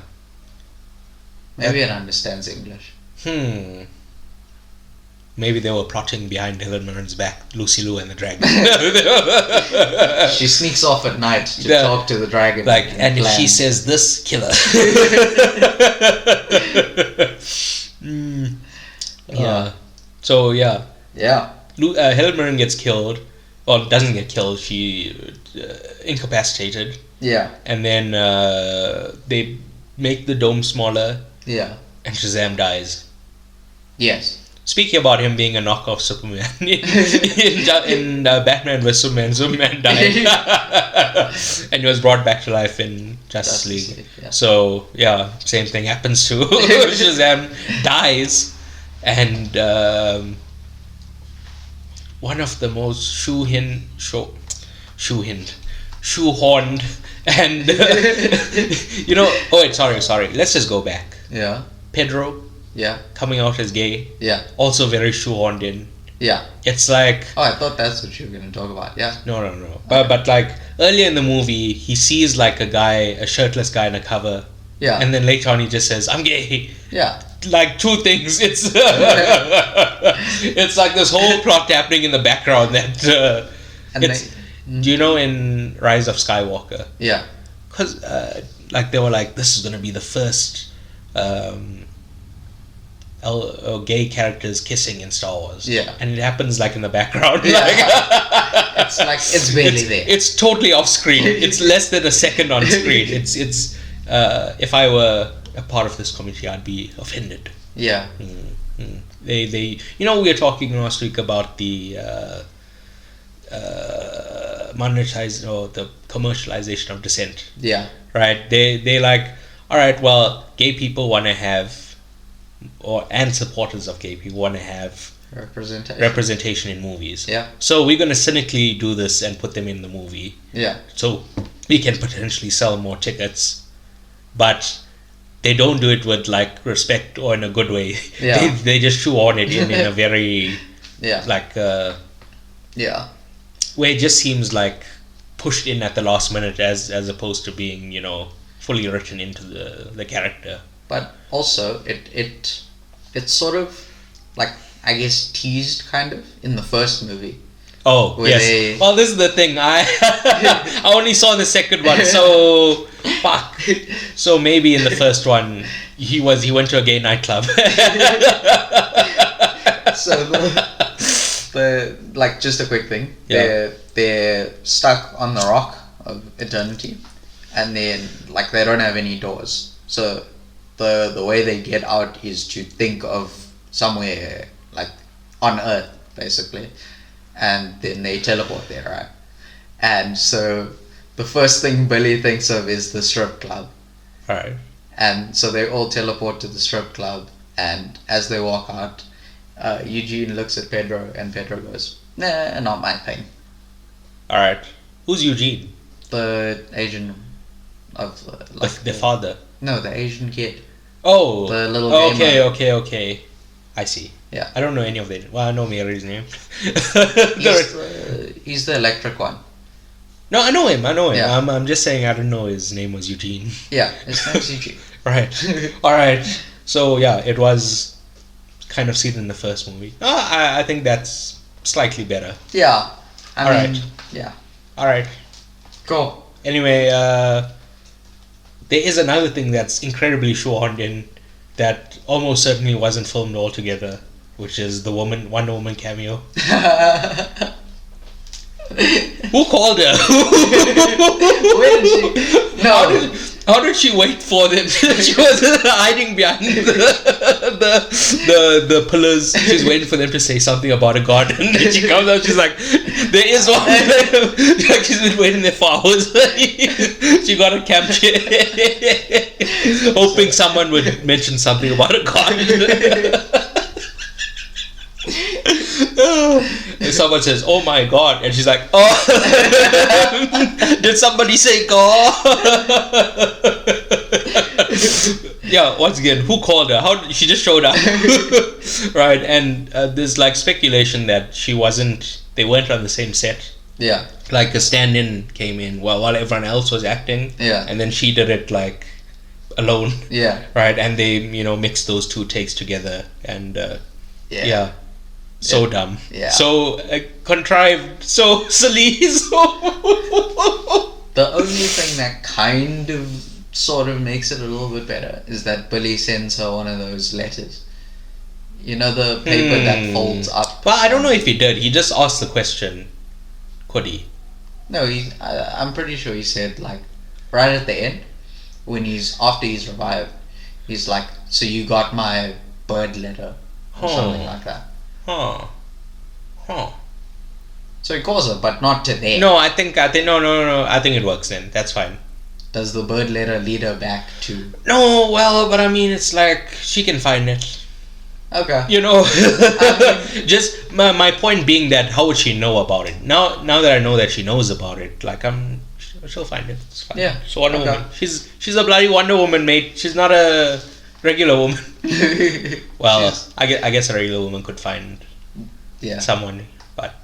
Maybe it understands English. Maybe they were plotting behind Helen Mirren's back, Lucy Liu and the dragon. She sneaks off at night to talk to the dragon. Like, and if she says this, kill her. Yeah. So yeah. Yeah. Helen Mirren gets killed. Well, doesn't get killed. She incapacitated. Yeah. And then they make the dome smaller. Yeah. And Shazam dies. Yes. Speaking about him being a knockoff Superman, in Batman vs Superman, Superman died, and he was brought back to life in Justice League. Yeah. So yeah, same thing happens to Shazam, dies, and one of the most shoehorned, and you know. Oh wait, sorry. Let's just go back. Yeah. Pedro. Yeah. Coming out as gay. Yeah. Also very shoehorned in. Yeah. It's like. Oh, I thought that's what you were going to talk about. Yeah. No. But like earlier in the movie, he sees like a shirtless guy in a cover. Yeah. And then later on, he just says, "I'm gay." Yeah. Like two things. It's it's like this whole plot happening in the background that. Do you know in Rise of Skywalker? Yeah. Because like they were like, this is gonna be the first. Gay characters kissing in Star Wars. Yeah. And it happens like in the background. Yeah. it's barely there. It's totally off screen. It's less than a second on screen. It's if I were a part of this community, I'd be offended. Yeah. They we were talking last week about the monetized or the commercialization of dissent. Yeah. Right? They like, all right, well, gay people want to have and supporters of gay people want to have representation in movies. Yeah. So we're going to cynically do this and put them in the movie. Yeah. So we can potentially sell more tickets, but they don't do it with like respect or in a good way. Yeah. They just shoehorn it in a very like yeah, where it just seems like pushed in at the last minute as opposed to being fully written into the character. But also, it's sort of like, I guess, teased kind of in the first movie. Oh yes. Well, this is the thing. I only saw the second one, so fuck. So maybe in the first one, he went to a gay nightclub. So like just a quick thing. Yeah. They're stuck on the rock of eternity, and then like they don't have any doors. So the way they get out is to think of somewhere like on Earth, basically, and then they teleport there, right? And so the first thing Billy thinks of is the strip club. Alright. And so they all teleport to the strip club, and as they walk out, Eugene looks at Pedro, and Pedro goes, "Nah, not my thing." Alright. Who's Eugene? The Asian of The father. No, the Asian kid. Oh. The little okay, gamer. okay. I see. Yeah. I don't know any of them. Well, I know Mary's name. He's the electric one. No, I know him. Yeah. I'm just saying I didn't know his name was Eugene. Yeah, his name's Eugene. Right. Alright. So, yeah, it was kind of seen in the first movie. I think that's slightly better. Yeah. I mean, Alright. yeah. Alright. Cool. Anyway, there is another thing that's incredibly shoehorned in that almost certainly wasn't filmed altogether, which is the Wonder Woman cameo. Who called her? Where did she? No. How did she wait for them? She was hiding behind the pillars. She's waiting for them to say something about a garden. And she comes out. She's like, "There is one." Like she's been waiting there for hours. She got a camp chair, hoping someone would mention something about a garden. And someone says, "Oh my God," and she's like, "Oh, did somebody say God?" Yeah, once again, who called her? How did she just showed up? Right, and there's like speculation that they weren't on the same set. Yeah. Like a stand-in came in while everyone else was acting. Yeah. And then she did it like alone. Yeah. Right, and they mixed those two takes together, and yeah. So dumb. Yeah. So contrived. So silly. The only thing that kind of sort of makes it a little bit better is that Billy sends her one of those letters. You know, the paper that folds up. Well, I don't know if he did. He just asked the question. Could he? No, I'm pretty sure he said, like, right at the end, after he's revived, he's like, "So you got my bird letter," or something like that. Huh. So he calls her, but not to there. No, I think no. I think it works then. That's fine. Does the bird letter lead her back to? No, well, but I mean, it's like she can find it. Okay. Just my point being that how would she know about it? Now that I know that she knows about it, like she'll find it. It's fine. Yeah. So Wonder Woman. She's a bloody Wonder Woman, mate. She's not a regular woman. Well, I guess a regular woman could find someone, but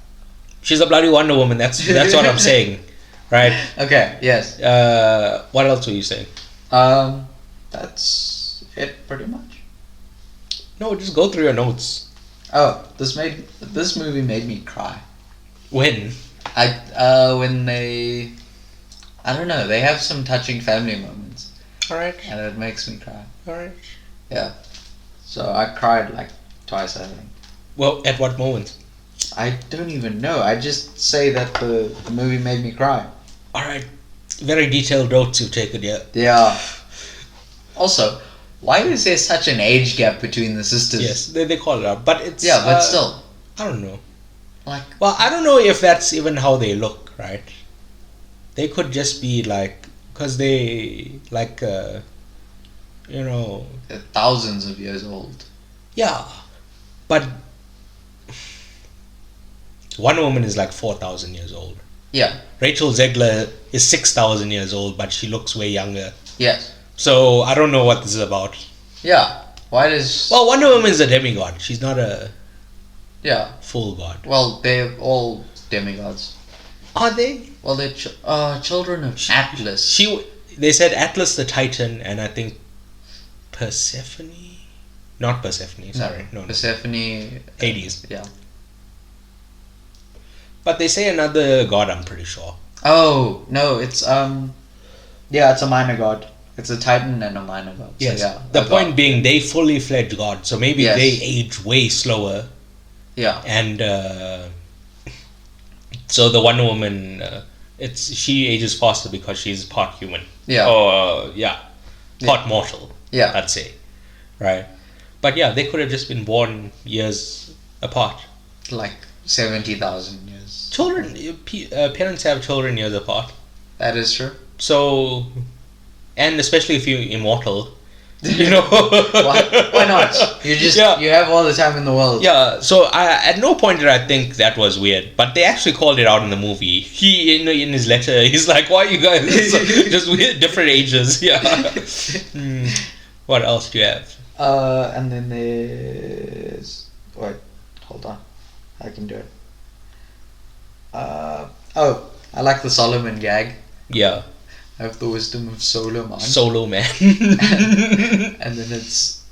she's a bloody Wonder Woman. That's what I'm saying, right? Okay. Yes. What else were you saying? That's it, pretty much. No, just go through your notes. Oh, this movie made me cry. When? When they, I don't know, they have some touching family moments. Alright. And it makes me cry. Alright. Yeah. So I cried like twice, I think. Well, at what moment? I don't even know. I just say that the movie made me cry. Alright. Very detailed notes you've taken, yeah. Yeah. Also, why is there such an age gap between the sisters? Yes, they call it out. But it's... Yeah, but still. I don't know. Like... Well, I don't know if that's even how they look, right? They could just be like... Because they... Like, They're thousands of years old. Yeah. But... One woman is like 4,000 years old. Yeah. Rachel Zegler is 6,000 years old, but she looks way younger. Yes. So, I don't know what this is about. Yeah. Why does... Well, Wonder Woman is a demigod. She's not a... Yeah. Full god. Well, they're all demigods. Are they? Well, they're children of Atlas. They said Atlas the Titan, and I think Persephone? Not Persephone, sorry. No. Persephone... Hades. Yeah. But they say another god, I'm pretty sure. Oh, no, it's, yeah, it's a minor god. It's a titan and a minor god. Yes. So, yeah, the point being, they fully fledged god, so maybe they age way slower Yeah. And so the Wonder Woman, she ages faster because she's part human. Yeah. Or part mortal. Yeah. I'd say, right? But yeah, they could have just been born years apart. Like 70,000 years. Children, parents have children years apart. That is true. So, and especially if you're immortal, you know. Why not? You have all the time in the world. Yeah. So at no point did I think that was weird, but they actually called it out in the movie. He in his letter, he's like, "Why are you guys just weird, different ages?" Yeah. What else do you have? And then there's hold on, I can do it. I like the Solomon gag. Yeah. I have the wisdom of Solo Man. Solo Man. And then it's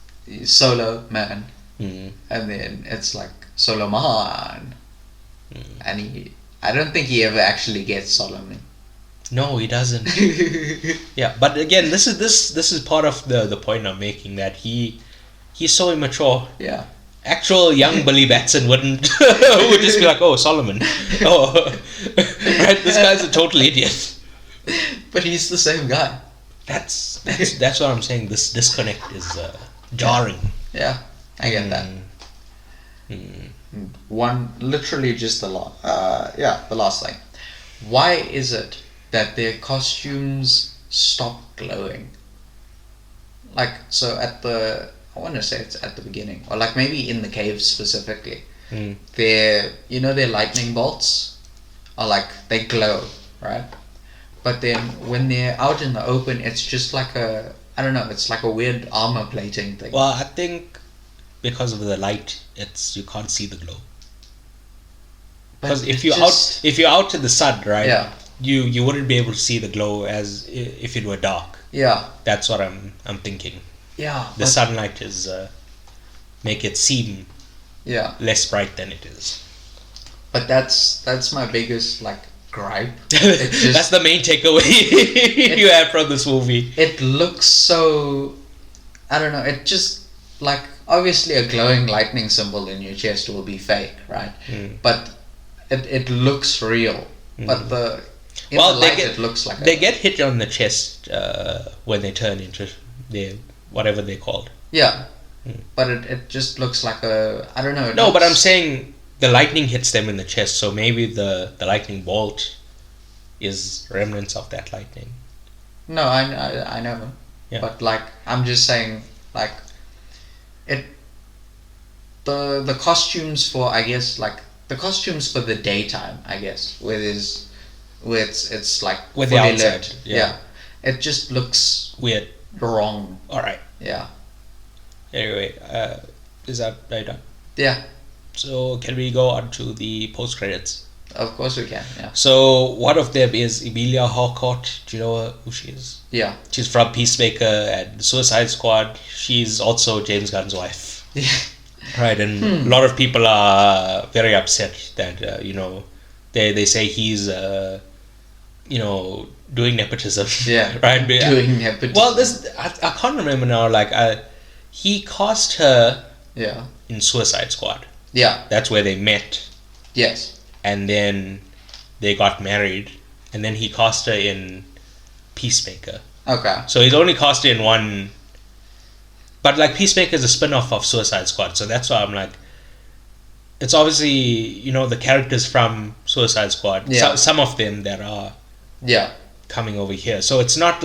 Solo Man. Mm. And then it's like Solomon. And I don't think he ever actually gets Solomon. No, he doesn't. Yeah, but again, this is part of the point I'm making, that he's so immature. Yeah. Actual young Billy Batson wouldn't would just be like, "Oh, Solomon, oh, right, this guy's a total idiot." But he's the same guy. That's what I'm saying. This disconnect is jarring. Yeah, I get that. One, literally just the last thing. Why is it that their costumes stop glowing? Like, so I want to say it's at the beginning, or like maybe in the cave specifically. Their lightning bolts are like, they glow, right? But then when they're out in the open, it's just like it's like a weird armor plating thing. Well, I think because of the light, you can't see the glow. Because if you're out in the sun, right? Yeah. You wouldn't be able to see the glow as if it were dark. Yeah. That's what I'm thinking. Yeah. The sunlight is make it seem less bright than it is. But that's my biggest gripe. That's the main takeaway you have from this movie. It looks so, I don't know, it just obviously a glowing lightning symbol in your chest will be fake, right? But it looks real. But it looks like they get hit on the chest when they turn into their whatever they're called. Yeah. But it just looks like I don't know. No, but I'm saying the lightning hits them in the chest, so maybe the lightning bolt is remnants of that lightning. No, I know. Yeah. But I'm just saying the costumes for, I guess, the costumes for the daytime, I guess, where it's with fully the outside, lit. Yeah. It just looks weird. Wrong. Alright. Yeah. Anyway, is that right done? Yeah. So can we go on to the post credits? Of course we can, yeah. So one of them is Emilia Harcourt. Do you know who she is? Yeah. She's from Peacemaker and Suicide Squad. She's also James Gunn's wife. Yeah. Right, and a lot of people are very upset that they say he's doing nepotism. Yeah. Right. Doing nepotism. Well, I can't remember now. He cast her. Yeah. In Suicide Squad. Yeah. That's where they met. Yes. And then they got married, and then he cast her in Peacemaker. Okay. So he's only cast her in one. But Peacemaker is a spin-off of Suicide Squad, so that's why I'm it's obviously the characters from Suicide Squad. Yeah. Some of them that are. Yeah. Coming over here, so it's not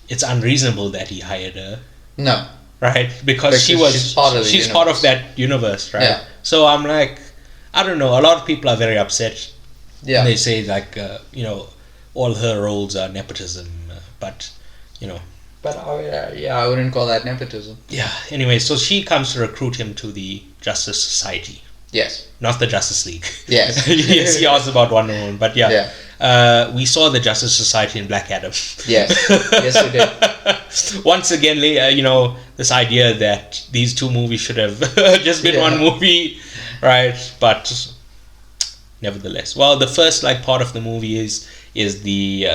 it's unreasonable that he hired her. No. Right, because she's part of that universe, right? Yeah. So I'm I don't know. A lot of people are very upset. Yeah. They say all her roles are nepotism, but But I wouldn't call that nepotism. Yeah. Anyway, so she comes to recruit him to the Justice Society. Yes. Not the Justice League. Yes. Yes, he asked about Wonder Woman, but yeah. We saw the Justice Society in Black Adam. Yes. Yes, we did. Once again, this idea that these two movies should have just been one movie, right? But nevertheless, well, the first part of the movie is the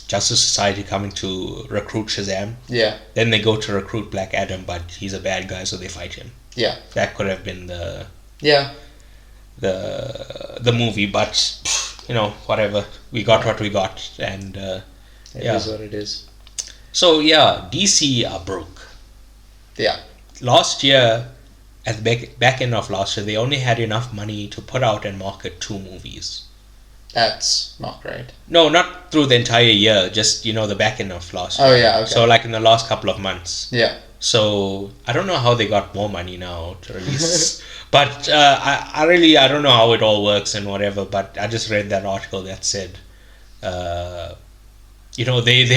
Justice Society coming to recruit Shazam. Yeah. Then they go to recruit Black Adam, but he's a bad guy, so they fight him. Yeah. That could have been the Yeah. movie, but whatever. We got what we got, and It yeah. is what it is. So yeah, DC are broke. Yeah. Last year, at the back end of last year, they only had enough money to put out and market 2 movies. That's not great. No, not through the entire year, just the back end of last year. Oh yeah, okay. So like in the last couple of months. Yeah. So I don't know how they got more money now to release. But I don't know how it all works and whatever, but I just read that article that said they're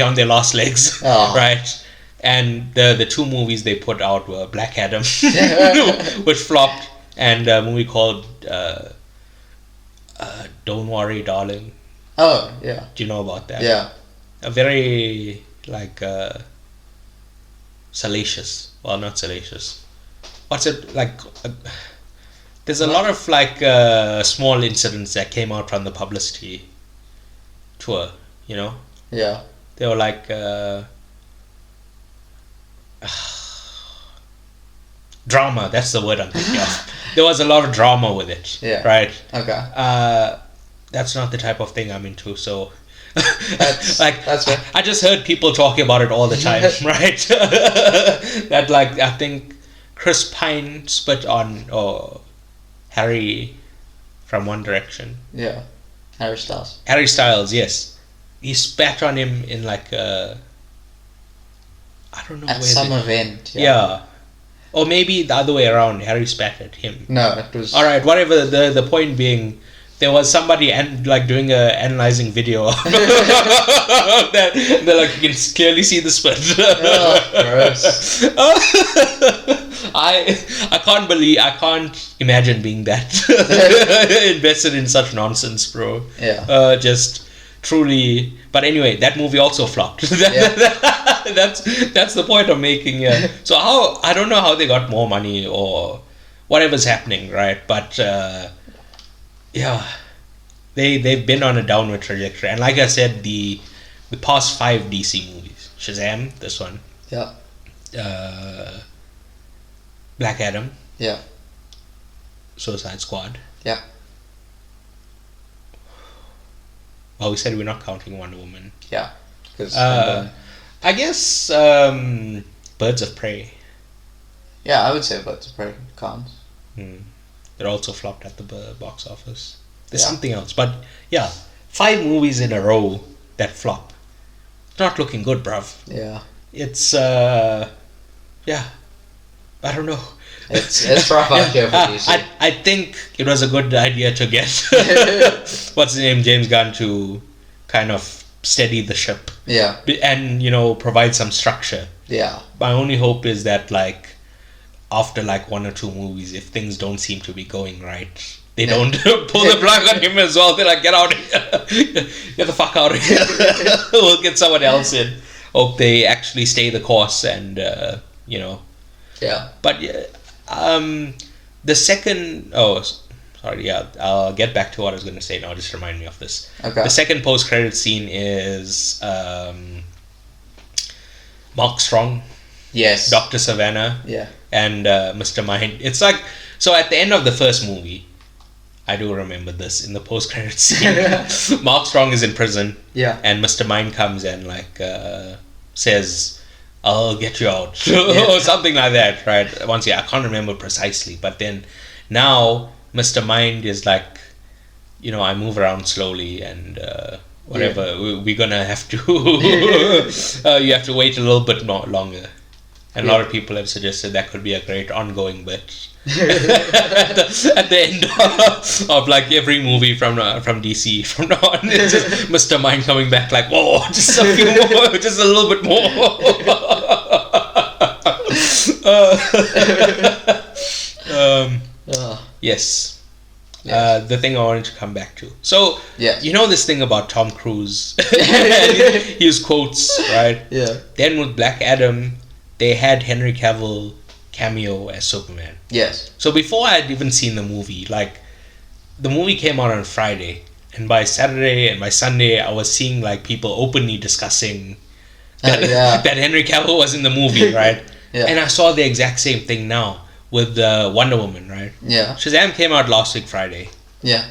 on their last legs. Oh. Right? And the 2 movies they put out were Black Adam, which flopped, and a movie called Don't Worry Darling. Oh, yeah. Do you know about that? Yeah. A very salacious. Well, not salacious. What's it like? There's a lot of small incidents that came out from the publicity tour. Yeah. They were like drama. That's the word I'm thinking of. There was a lot of drama with it. Yeah. Right. Okay. That's not the type of thing I'm into. So. That's fair. I just heard people talking about it all the time, right? That I think Chris Pine spit on Harry from One Direction. Yeah. Harry Styles. Harry Styles, yes. He spat on him in I don't know At where some event. Yeah. Or maybe the other way around, Harry spat at him. No, it was... Alright, whatever, the point being, there was somebody doing a analyzing video of that. They're you can clearly see the spit. Oh, gross. I can't imagine being that invested in such nonsense, bro. Yeah. Just truly. But anyway, that movie also flopped. That's the point I'm making. Yeah. So I don't know how they got more money or whatever's happening, right? But yeah, they've been on a downward trajectory, and like I said, the past 5 DC movies: Shazam, this one. Yeah. Black Adam. Yeah. Suicide Squad. Yeah. Well, we said we're not counting Wonder Woman. Yeah. Because I guess Birds of Prey. yeah, I would say Birds of Prey counts. It also flopped at the box office. There's Yeah. something else, but yeah, 5 movies in a row that flop. Not looking good, bruv. Yeah. It's yeah, I don't know. It's rough out here for DC. I think it was a good idea to get what's his name, James Gunn, to kind of steady the ship. Yeah. And provide some structure. Yeah. My only hope is that after 1 or 2 movies, if things don't seem to be going right, they don't pull the plug on him as well. They're get out of here. Get the fuck out of here. We'll get someone else in. Hope they actually stay the course and Yeah. But the second I'll get back to what I was going to say now. Just remind me of this. Okay. The second post-credit scene is Mark Strong, Yes. Dr. Savannah, Yeah. and Mr. Mind. It's so at the end of the first movie, I do remember this in the post-credit scene. Mark Strong is in prison, Yeah. and Mr. Mind comes and says, "I'll get you out," Yeah. or something like that, right? Once I can't remember precisely, but then now Mr. Mind is I move around slowly and whatever. Yeah. We're gonna have to. You have to wait a little bit longer. And a lot of people have suggested that could be a great ongoing bit at the end of every movie from DC from now on. It's just Mr. Mind coming back whoa, just a few more, just a little bit more. Yes. The thing I wanted to come back to. So, Yes. this thing about Tom Cruise, his quotes, right? Yeah. Then with Black Adam, they had Henry Cavill cameo as Superman. Yes. So before I had even seen the movie, the movie came out on Friday, and by Saturday and by Sunday, I was seeing people openly discussing that, Yeah. that Henry Cavill was in the movie, right? Yeah. And I saw the exact same thing now. with Wonder Woman, right? Yeah. Shazam came out last week Friday. Yeah.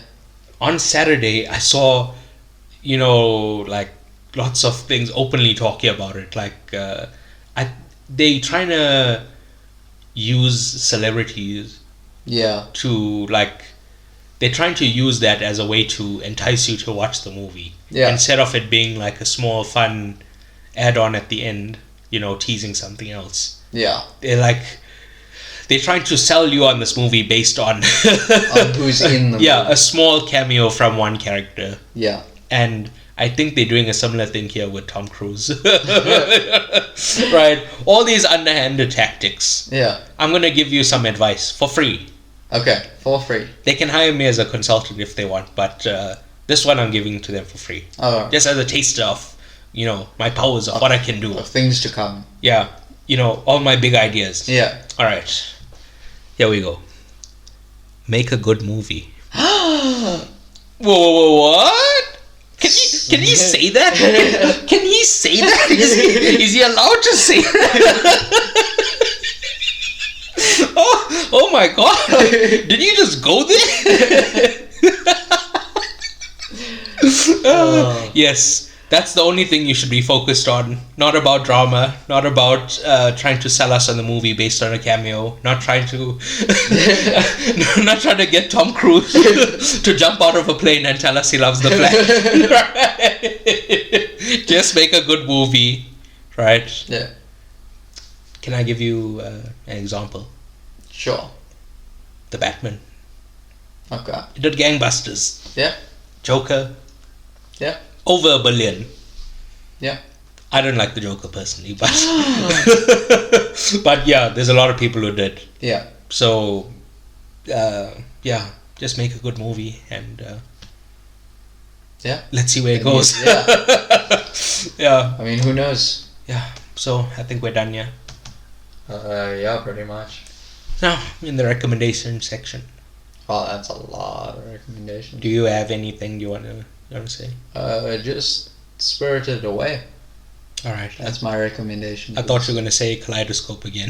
On Saturday, I saw, like lots of things openly talking about it. Like, they trying to use celebrities Yeah. to they're trying to use that as a way to entice you to watch the movie. Yeah. Instead of it being like a small fun add-on at the end, teasing something else. Yeah. They're trying to sell you on this movie based on On who's in the yeah, movie. a small cameo from one character. Yeah. And I think they're doing a similar thing here with Tom Cruise. Right? All these underhanded tactics. Yeah. I'm going to give you some advice for free. Okay. For free. They can hire me as a consultant if they want, but this one I'm giving to them for free. Oh. Just as a taster of, my powers, of what I can do. Of things to come. Yeah. All my big ideas. Yeah. Alright. Here we go. Make a good movie. Whoa, what? Can he say that? Can he say that? Is he allowed to say that? Oh my god. Did you just go there? Yes. That's the only thing you should be focused on. Not about drama. Not about trying to sell us on the movie based on a cameo. Not trying to get Tom Cruise to jump out of a plane and tell us he loves the flag. Just make a good movie, right? Yeah. Can I give you an example? Sure. The Batman. Okay. It did gangbusters. Yeah. Joker. Yeah. Over $1 billion. Yeah. I don't like the Joker personally, but but yeah, there's a lot of people who did. Yeah. So, yeah, just make a good movie and Yeah. let's see where it goes. Yeah. Yeah. I mean, who knows? Yeah. So I think we're done. Yeah. Yeah, pretty much. Now in the recommendation section, Oh, that's a lot of recommendations. do you have anything you want to say? Just Spirited Away. All right. That's my recommendation. I thought you were gonna say Kaleidoscope again.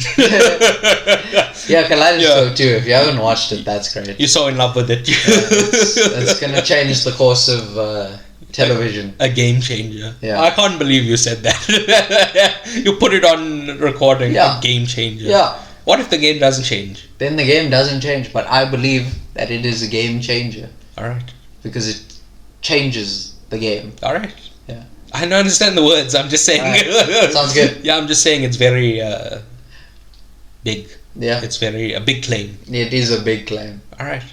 Yeah, Kaleidoscope too. If you haven't watched it, that's great. You're so in love with it. It's gonna change the course of television. A game changer. Yeah. I can't believe you said that. You put it on recording. Yeah. A game changer. Yeah. What if the game doesn't change? Then the game doesn't change, but I believe that it is a game changer All right. because it changes the game. All right. Yeah. I don't understand the words. I'm just saying. Alright. Sounds good. Yeah, I'm just saying it's very big. Yeah. It's a big claim. It is a big claim. All right.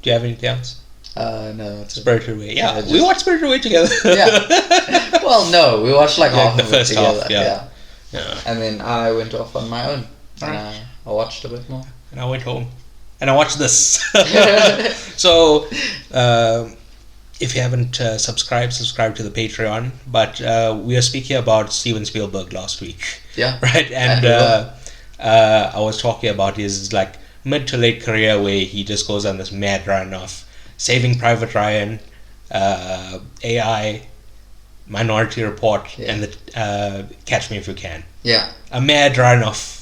Do you have anything else? No. Spirited Away. Yeah, just- we watched Spirited Away together. Yeah. Well, no, we watched like Yeah, half the of first it together. half, yeah. Yeah. And then I went off on my own. And Alright. I watched a bit more. And I went home and I watched this. So, if you haven't subscribe to the Patreon. But we were speaking about Steven Spielberg last week, Yeah. right? And I was talking about his like mid to late career where he just goes on this mad run of Saving Private Ryan, AI, Minority Report, Yeah. and the Catch Me If You Can. Yeah. A mad run of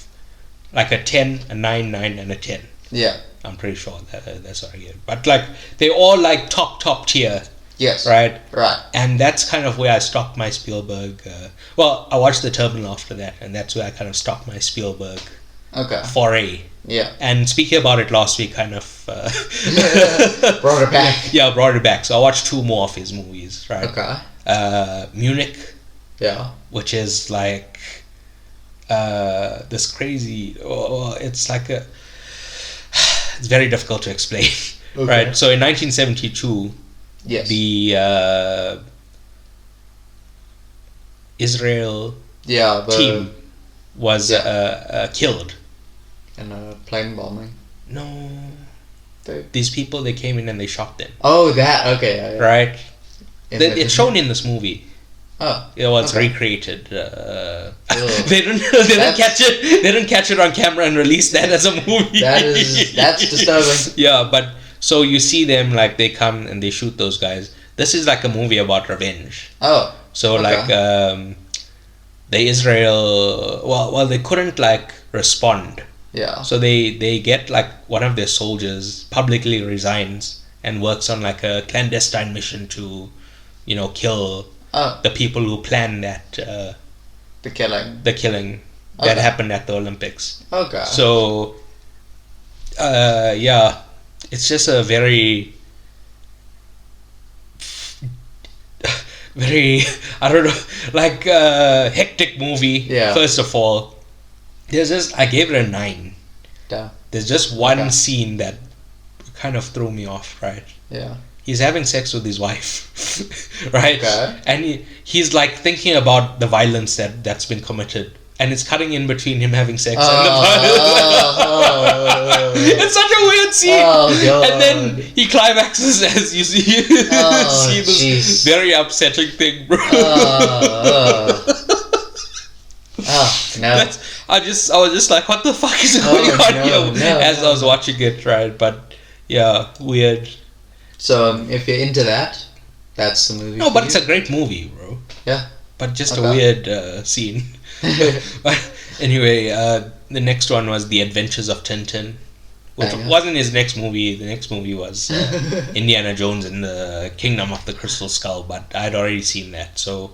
like a 10, a 9, and a 10. Yeah. I'm pretty sure that's what I get. But like they're all like top tier, Yes. right? Right. And that's kind of where I stopped my Spielberg. Well, I watched The Terminal after that, and that's where I kind of stopped my Spielberg Okay. foray. Yeah. And speaking about it last week, kind of Brought it back. Yeah, brought it back. So I watched 2 more of his movies, right? Okay. Munich, Yeah. which is like this crazy. It's like it's very difficult to explain, Okay. right? So in 1972, Yes. the Israel yeah. The team was killed. in a plane bombing. No, They- these people, they came in and they shot them, Oh, that. Okay. Yeah, yeah. right? In the- It's shown in this movie. Oh. It was Okay. recreated. Ugh. They didn't catch it. They didn't catch it on camera and release that as a movie. That's disturbing. Yeah, but so you see them like they come and they shoot those guys. This is like a movie about revenge. Oh. So Okay. like the Israel, well they couldn't like respond Yeah. So they get like one of their soldiers publicly resigns and works on like a clandestine mission to, kill Oh, the people who planned that the killing. the killing that Okay. happened at the Olympics. Okay. So, yeah, it's just a very, very, I don't know, like hectic movie. Yeah. First of all, I gave it a 9. Yeah. There's just one Okay. scene that kind of threw me off, right? Yeah. He's having sex with his wife, right? Okay. And he's like thinking about the violence that's been committed, and it's cutting in between him having sex and the Oh. It's such a weird scene. Oh, God. And then he climaxes as you see, Oh, see this jeez. very upsetting thing, bro. No. I was just like, what the fuck is going on here as I was watching it, right? But yeah, weird. So if you're into that, that's the movie. No, for but you. it's a great movie, bro. Yeah. But just a Okay. weird scene. But anyway, the next one was The Adventures of Tintin, which Yeah. wasn't his next movie. The next movie was Indiana Jones and the Kingdom of the Crystal Skull, but I'd already seen that. So,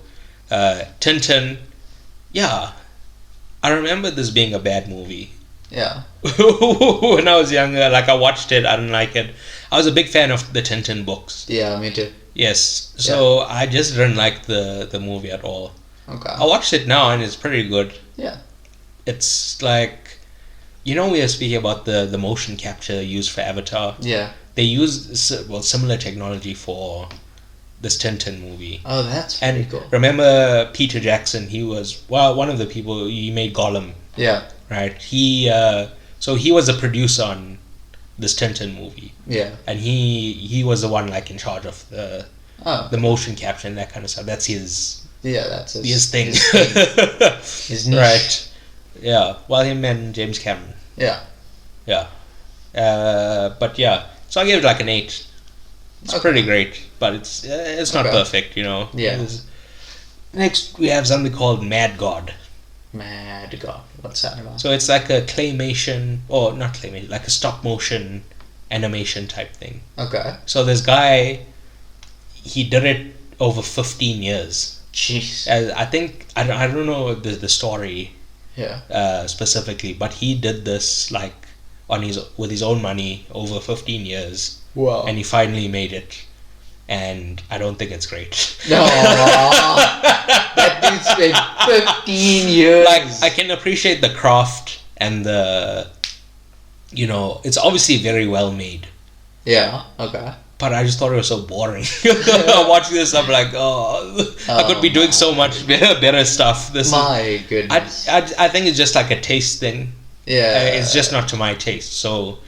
Tintin, yeah, I remember this being a bad movie. Yeah. When I was younger, like I watched it, I didn't like it. I was a big fan of the Tintin books. Yeah, me too. Yes, so I just didn't like the movie at all. Okay. I watched it now and it's pretty good. Yeah. It's like, we were speaking about the motion capture used for Avatar. Yeah. They used similar technology for this Tintin movie. Oh, that's pretty And cool. remember Peter Jackson? He was one of the people. He made Gollum, Yeah. right? So he was a producer on this Tintin movie, Yeah. and he was the one like in charge of the motion capture and that kind of stuff. That's his That's his thing. His niche. Right. Yeah. Well, him and James Cameron. Yeah. Yeah. But yeah. So I gave it like an 8. It's Okay. pretty great, but it's not Okay. perfect, Yeah. Next, we have something called Mad God. Mad God. What's that about? So it's like a claymation, or not claymation, like a stop motion animation type thing. Okay. So this guy, he did it over 15 years. Jeez. I think I don't know the story Yeah. specifically, but he did this like with his own money over 15 years, Wow. and he finally made it. And I don't think it's great. No. That dude spent 15 years. Like, I can appreciate the craft and it's obviously very well made. Yeah. Okay. But I just thought it was so boring. Watching this, I'm like, I could be doing so much better stuff. My goodness. I think it's just like a taste thing. Yeah. It's just not to my taste. So,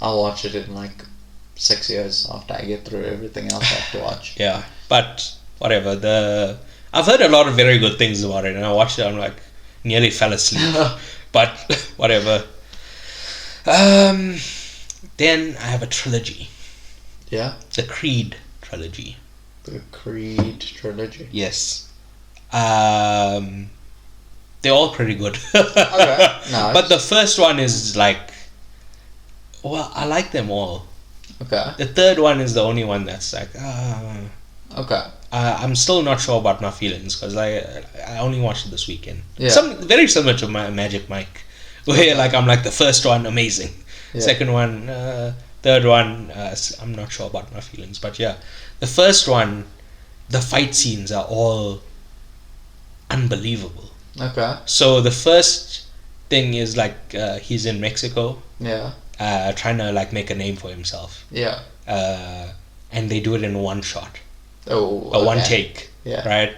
I'll watch it in like 6 years after I get through everything else I have to watch. yeah. But whatever. I've heard a lot of very good things about it, and I watched it. I'm like, nearly fell asleep. But whatever. Then I have a trilogy. Yeah. It's a Creed trilogy. The Creed trilogy. Yes. They're all pretty good. Okay. Nice. But the first one is like, well, I like them all. Okay. The third one is the only one that's like, Okay. I'm still not sure about my feelings because I only watched it this weekend. Yeah. Very similar to my Magic Mike, where like I'm like the first one amazing, Yeah. second one, third one I'm not sure about my feelings, but yeah, the first one, the fight scenes are all unbelievable. Okay. So the first thing is like he's in Mexico, Yeah. trying to like make a name for himself, Yeah. and they do it in one shot. Oh. A one okay. take, Yeah. right?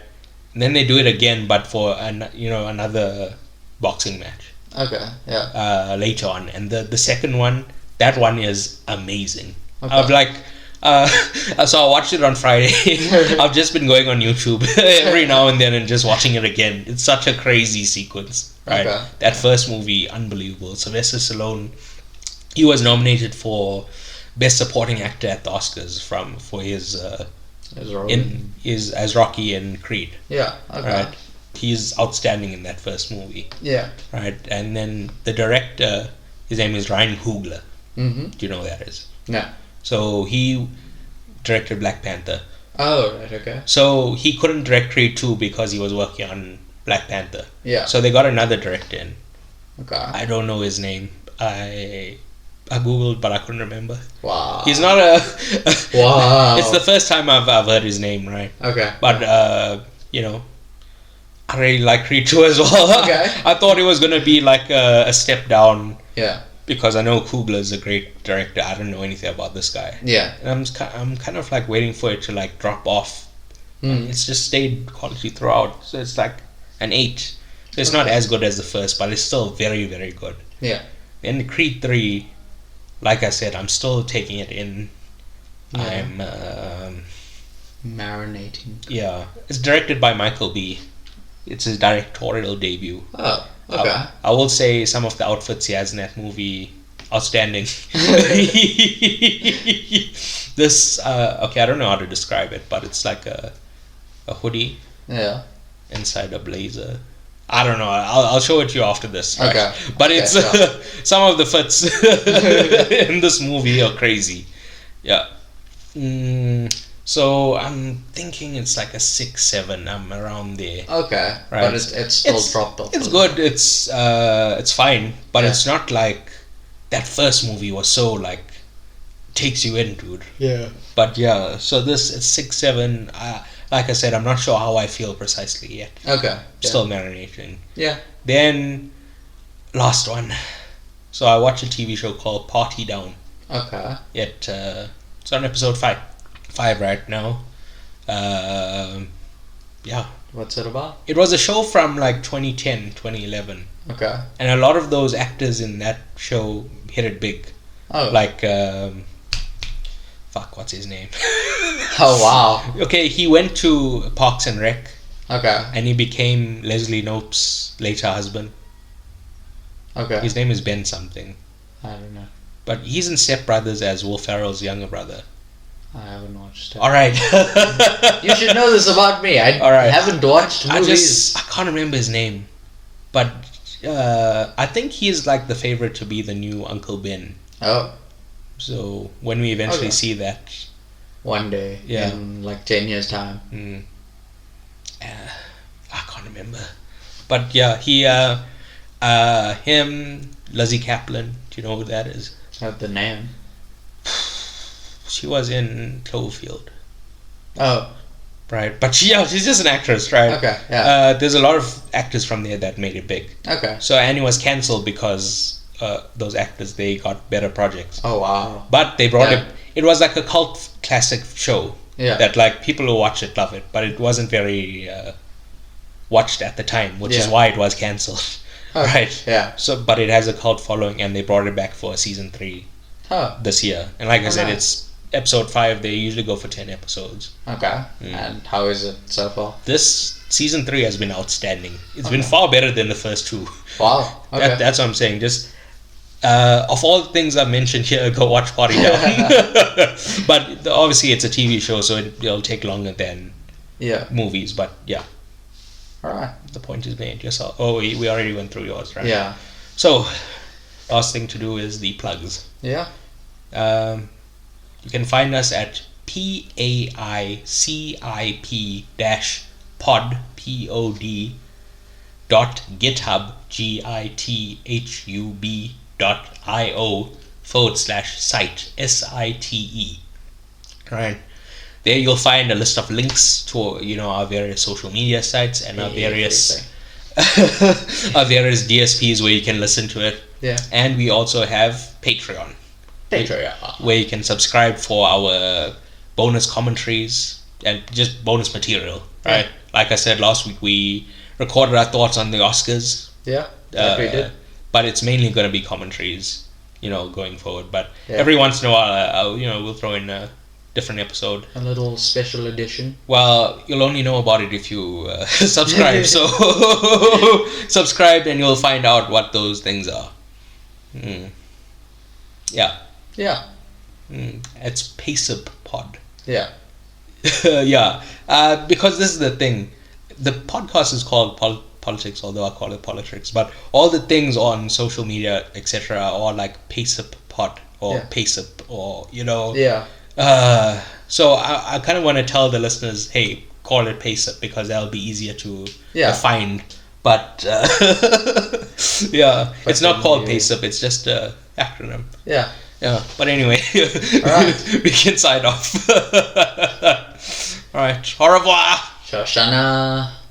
And then they do it again, but for another boxing match Okay. Yeah. later on. And the second one, that one is amazing. Okay. I've like, so I watched it on Friday. I've just been going on YouTube every now and then and just watching it again. It's such a crazy sequence, right? Okay. That first movie, unbelievable. Sylvester Stallone, he was nominated for Best Supporting Actor at the Oscars for his Is Robin. as Rocky in Creed. Yeah. Okay. Right. he's outstanding in that first movie. Yeah. Right, and then the director, his name is Ryan Coogler. Mm-hmm. Do you know who that is? No. So he directed Black Panther. Oh, right, okay. So he couldn't direct Creed 2 because he was working on Black Panther. Yeah. So they got another director in. Okay. I don't know his name. I googled, but I couldn't remember. Wow. He's not a. Wow. It's the first time I've heard his name, right? Okay. But you know, I really like Creed 2 as well. Okay. I thought it was gonna be like a step down. Yeah. Because I know Coogler is a great director. I don't know anything about this guy. Yeah. And I'm kind of like waiting for it to like drop off. Mm. It's just stayed quality throughout. So it's like an 8. It's not as good as the first, but it's still very, very good. Yeah. And Creed 3, like I said, I'm still taking it in. Yeah. I'm marinating. Yeah. It's directed by Michael B. It's his directorial debut. Oh, okay. I will say some of the outfits he has in that movie, outstanding. This okay, I don't know how to describe it, but it's like a hoodie. Yeah. Inside a blazer. I don't know. I'll show it to you after this. Right? Okay. But Okay, it's sure. some of the fits in this movie are crazy. Yeah. So I'm thinking it's like a 6, 7. I'm around there. Okay. Right. But it's still dropped off. It's good. It's fine, but Yeah. it's not like that first movie was so like takes you in, dude. Yeah. But yeah, so this it's 6, 7. Like I said, I'm not sure how I feel precisely yet. Okay. Still marinating. Yeah. Then last one. So I watched a TV show called Party Down. Okay. It's on episode 5 right now. Yeah. What's it about? It was a show from like 2010, 2011. Okay. And a lot of those actors in that show hit it big. Oh. Like, fuck, what's his name? Oh wow. Okay, he went to Parks and Rec. Okay. And he became Leslie Knope's later husband. Okay. His name is Ben something. I don't know. But he's in Step Brothers as Will Ferrell's younger brother. I haven't watched it. Alright. You should know this about me. I Alright. haven't watched movies. I can't remember his name. But I think he's like the favorite to be the new Uncle Ben. Oh. So when we eventually Okay. see that, One day. Yeah. In like 10 years' time. I can't remember. But yeah, him, Lizzie Kaplan, do you know who that is? Not the name. She was in Cloverfield. Oh. Right, but she's just an actress, right? Okay. Yeah. There's a lot of actors from there that made it big. Okay. So Annie was cancelled because those actors, they got better projects. Oh wow. But they brought Yeah. it was like a cult classic show. Yeah. That like people who watch it love it, but it wasn't very watched at the time, which is Yeah. why it was cancelled. Oh, Right. Yeah. So, but it has a cult following, and they brought it back for season 3 Oh. this year. And like I said, nice. it's episode 5. They usually go for 10 episodes. Okay. And how is it so far? This season 3 has been outstanding. It's been Okay. far better than the first 2. Wow. Okay. That's what I'm saying. Just of all the things I've mentioned here, go watch Party Down. But obviously, it's a TV show, so it'll take longer than Yeah. movies. But yeah, All right. the point is made. Yourself. Oh, we already went through yours, right? Yeah. So, last thing to do is the plugs. Yeah. You can find us at PAICIP-pod pod.github.io/site SITE. Right. There you'll find a list of links to our various social media sites and our various our various DSPs where you can listen to it. Yeah. And we also have Patreon, where you can subscribe for our bonus commentaries and just bonus material, right? Like I said last week, we recorded our thoughts on the Oscars. Yeah. That we did. But it's mainly going to be commentaries, going forward. But Yeah. every once in a while, we'll throw in a different episode. A little special edition. Well, you'll only know about it if you subscribe. So subscribe and you'll find out what those things are. Yeah. Yeah. It's PAICIP pod. Yeah. Yeah. Because this is the thing. the podcast is called politics, although I call it politics. But all the things on social media, etc., are like PAICIP pod or PAICIP or Yeah. So I kind of want to tell the listeners, hey, call it PAICIP because that'll be easier to find. But yeah, it's not called PAICIP. It's just an acronym. Yeah. Yeah. But anyway, we can sign off. All right. Au revoir. Shoshana.